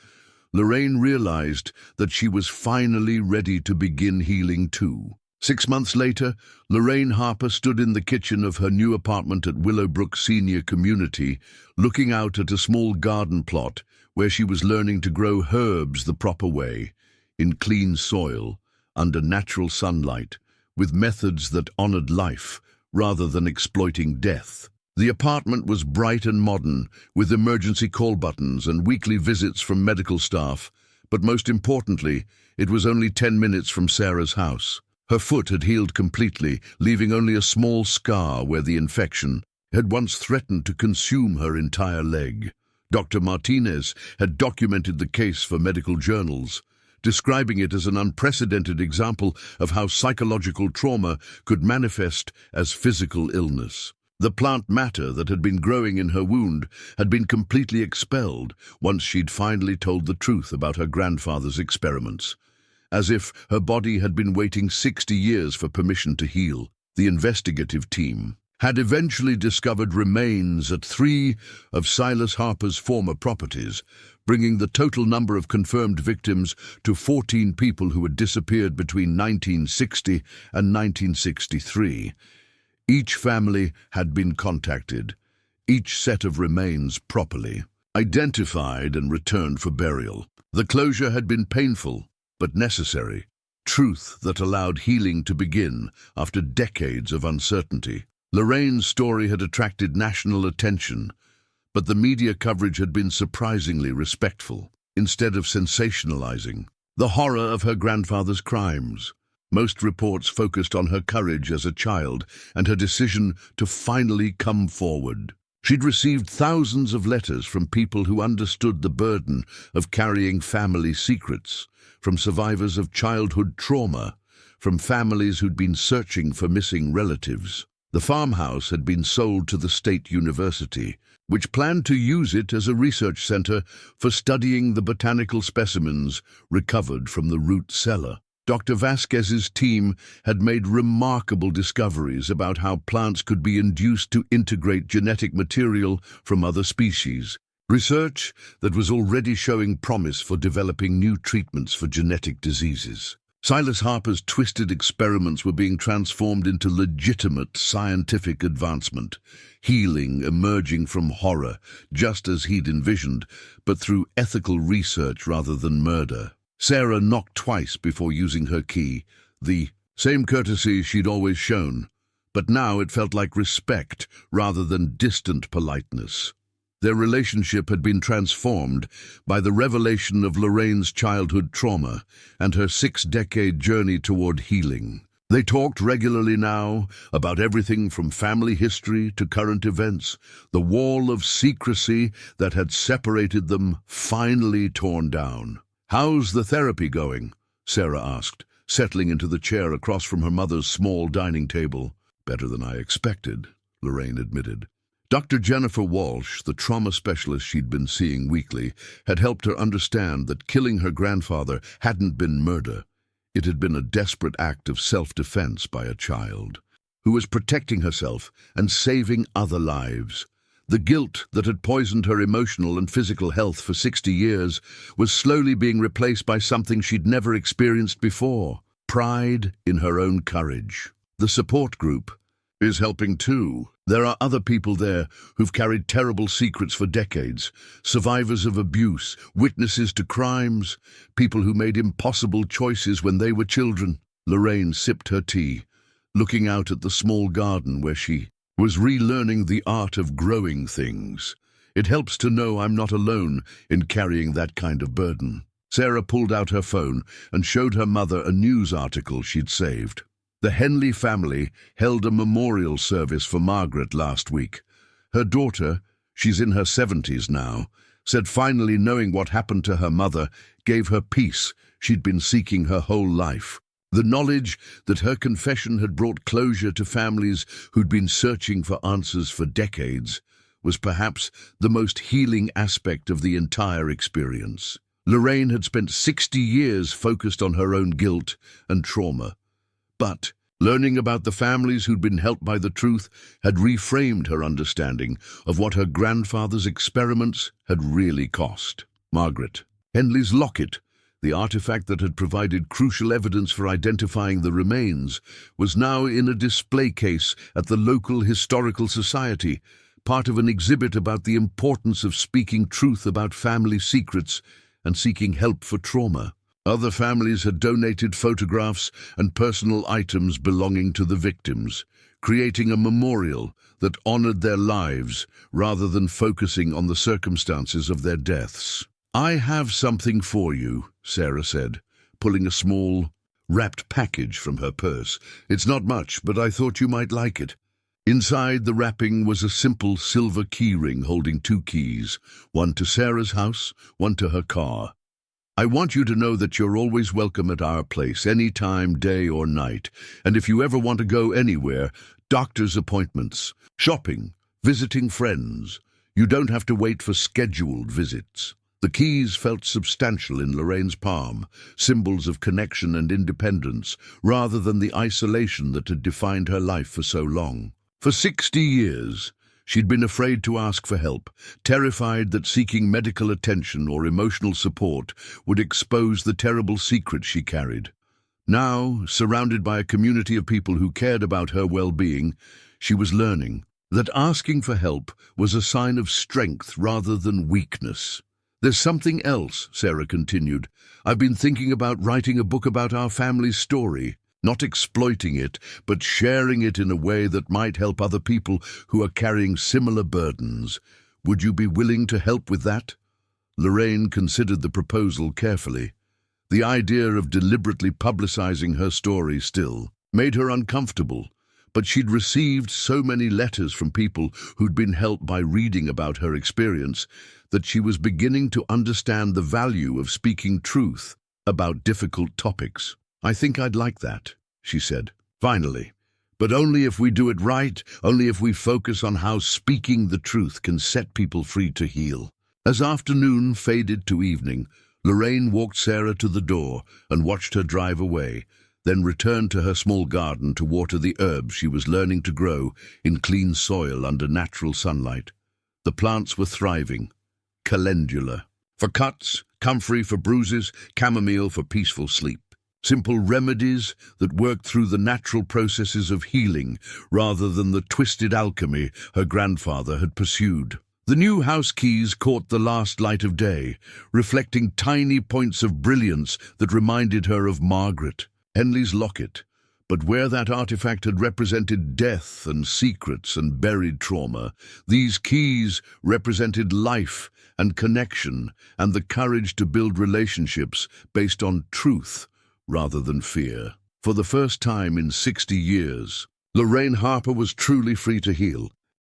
Lorraine realized that she was finally ready to begin healing too. 6 months later, Lorraine Harper stood in the kitchen of her new apartment at Willowbrook Senior Community, looking out at a small garden plot where she was learning to grow herbs the proper way, in clean soil, under natural sunlight, with methods that honored life rather than exploiting death. The apartment was bright and modern, with emergency call buttons and weekly visits from medical staff, but most importantly, it was only 10 minutes from Sarah's house. Her foot had healed completely, leaving only a small scar where the infection had once threatened to consume her entire leg. Dr. Martinez had documented the case for medical journals, describing it as an unprecedented example of how psychological trauma could manifest as physical illness. The plant matter that had been growing in her wound had been completely expelled once she'd finally told the truth about her grandfather's experiments. As if her body had been waiting 60 years for permission to heal, the investigative team had eventually discovered remains at 3 of Silas Harper's former properties, bringing the total number of confirmed victims to 14 people who had disappeared between 1960 and 1963. Each family had been contacted, each set of remains properly identified and returned for burial. The closure had been painful, but necessary, truth that allowed healing to begin after decades of uncertainty. Lorraine's story had attracted national attention, but the media coverage had been surprisingly respectful, instead of sensationalizing the horror of her grandfather's crimes. Most reports focused on her courage as a child and her decision to finally come forward. She'd received thousands of letters from people who understood the burden of carrying family secrets, from survivors of childhood trauma, from families who'd been searching for missing relatives. The farmhouse had been sold to the state university, which planned to use it as a research center for studying the botanical specimens recovered from the root cellar. Dr. Vasquez's team had made remarkable discoveries about how plants could be induced to integrate genetic material from other species, research that was already showing promise for developing new treatments for genetic diseases. Silas Harper's twisted experiments were being transformed into legitimate scientific advancement, healing emerging from horror, just as he'd envisioned, but through ethical research rather than murder. Sarah knocked twice before using her key, the same courtesy she'd always shown, but now it felt like respect rather than distant politeness. Their relationship had been transformed by the revelation of Lorraine's childhood trauma and her 6-decade journey toward healing. They talked regularly now about everything from family history to current events, the wall of secrecy that had separated them finally torn down. "How's the therapy going?" Sarah asked, settling into the chair across from her mother's small dining table. "Better than I expected," Lorraine admitted. Dr. Jennifer Walsh, the trauma specialist she'd been seeing weekly, had helped her understand that killing her grandfather hadn't been murder. It had been a desperate act of self-defense by a child who was protecting herself and saving other lives. The guilt that had poisoned her emotional and physical health for 60 years was slowly being replaced by something she'd never experienced before: pride in her own courage. The support group is helping too. There are other people there who've carried terrible secrets for decades, survivors of abuse, witnesses to crimes, people who made impossible choices when they were children. Lorraine sipped her tea, looking out at the small garden where she was relearning the art of growing things. "It helps to know I'm not alone in carrying that kind of burden." Sarah pulled out her phone and showed her mother a news article she'd saved. The Henley family held a memorial service for Margaret last week. Her daughter, she's in her 70s now, said finally knowing what happened to her mother gave her peace she'd been seeking her whole life. The knowledge that her confession had brought closure to families who'd been searching for answers for decades was perhaps the most healing aspect of the entire experience. Lorraine had spent 60 years focused on her own guilt and trauma, but learning about the families who'd been helped by the truth had reframed her understanding of what her grandfather's experiments had really cost. Margaret, Henley's locket, the artifact that had provided crucial evidence for identifying the remains, was now in a display case at the local historical society, part of an exhibit about the importance of speaking truth about family secrets and seeking help for trauma. Other families had donated photographs and personal items belonging to the victims, creating a memorial that honored their lives rather than focusing on the circumstances of their deaths. "I have something for you," Sarah said, pulling a small, wrapped package from her purse. "It's not much, but I thought you might like it." Inside the wrapping was a simple silver key ring holding 2 keys, one to Sarah's house, one to her car. "I want you to know that you're always welcome at our place, any time, day or night. And if you ever want to go anywhere, doctor's appointments, shopping, visiting friends, you don't have to wait for scheduled visits." The keys felt substantial in Lorraine's palm, symbols of connection and independence, rather than the isolation that had defined her life for so long. For 60 years, she'd been afraid to ask for help, terrified that seeking medical attention or emotional support would expose the terrible secret she carried. Now, surrounded by a community of people who cared about her well-being, she was learning that asking for help was a sign of strength rather than weakness. "There's something else," Sarah continued. "I've been thinking about writing a book about our family's story, not exploiting it, but sharing it in a way that might help other people who are carrying similar burdens. Would you be willing to help with that? Lorraine considered the proposal carefully. The idea of deliberately publicizing her story still made her uncomfortable, but she'd received so many letters from people who'd been helped by reading about her experience that she was beginning to understand the value of speaking truth about difficult topics. "I think I'd like that," she said, finally. "But only if we do it right, only if we focus on how speaking the truth can set people free to heal." As afternoon faded to evening, Lorraine walked Sarah to the door and watched her drive away, then returned to her small garden to water the herbs she was learning to grow in clean soil under natural sunlight. The plants were thriving. Calendula for cuts, comfrey for bruises, chamomile for peaceful sleep. Simple remedies that worked through the natural processes of healing rather than the twisted alchemy her grandfather had pursued. The new house keys caught the last light of day, reflecting tiny points of brilliance that reminded her of Margaret, Henley's locket. But where that artifact had represented death and secrets and buried trauma, these keys represented life and connection and the courage to build relationships based on truth rather than fear. For the first time in 60 years, Lorraine Harper was truly free to heal.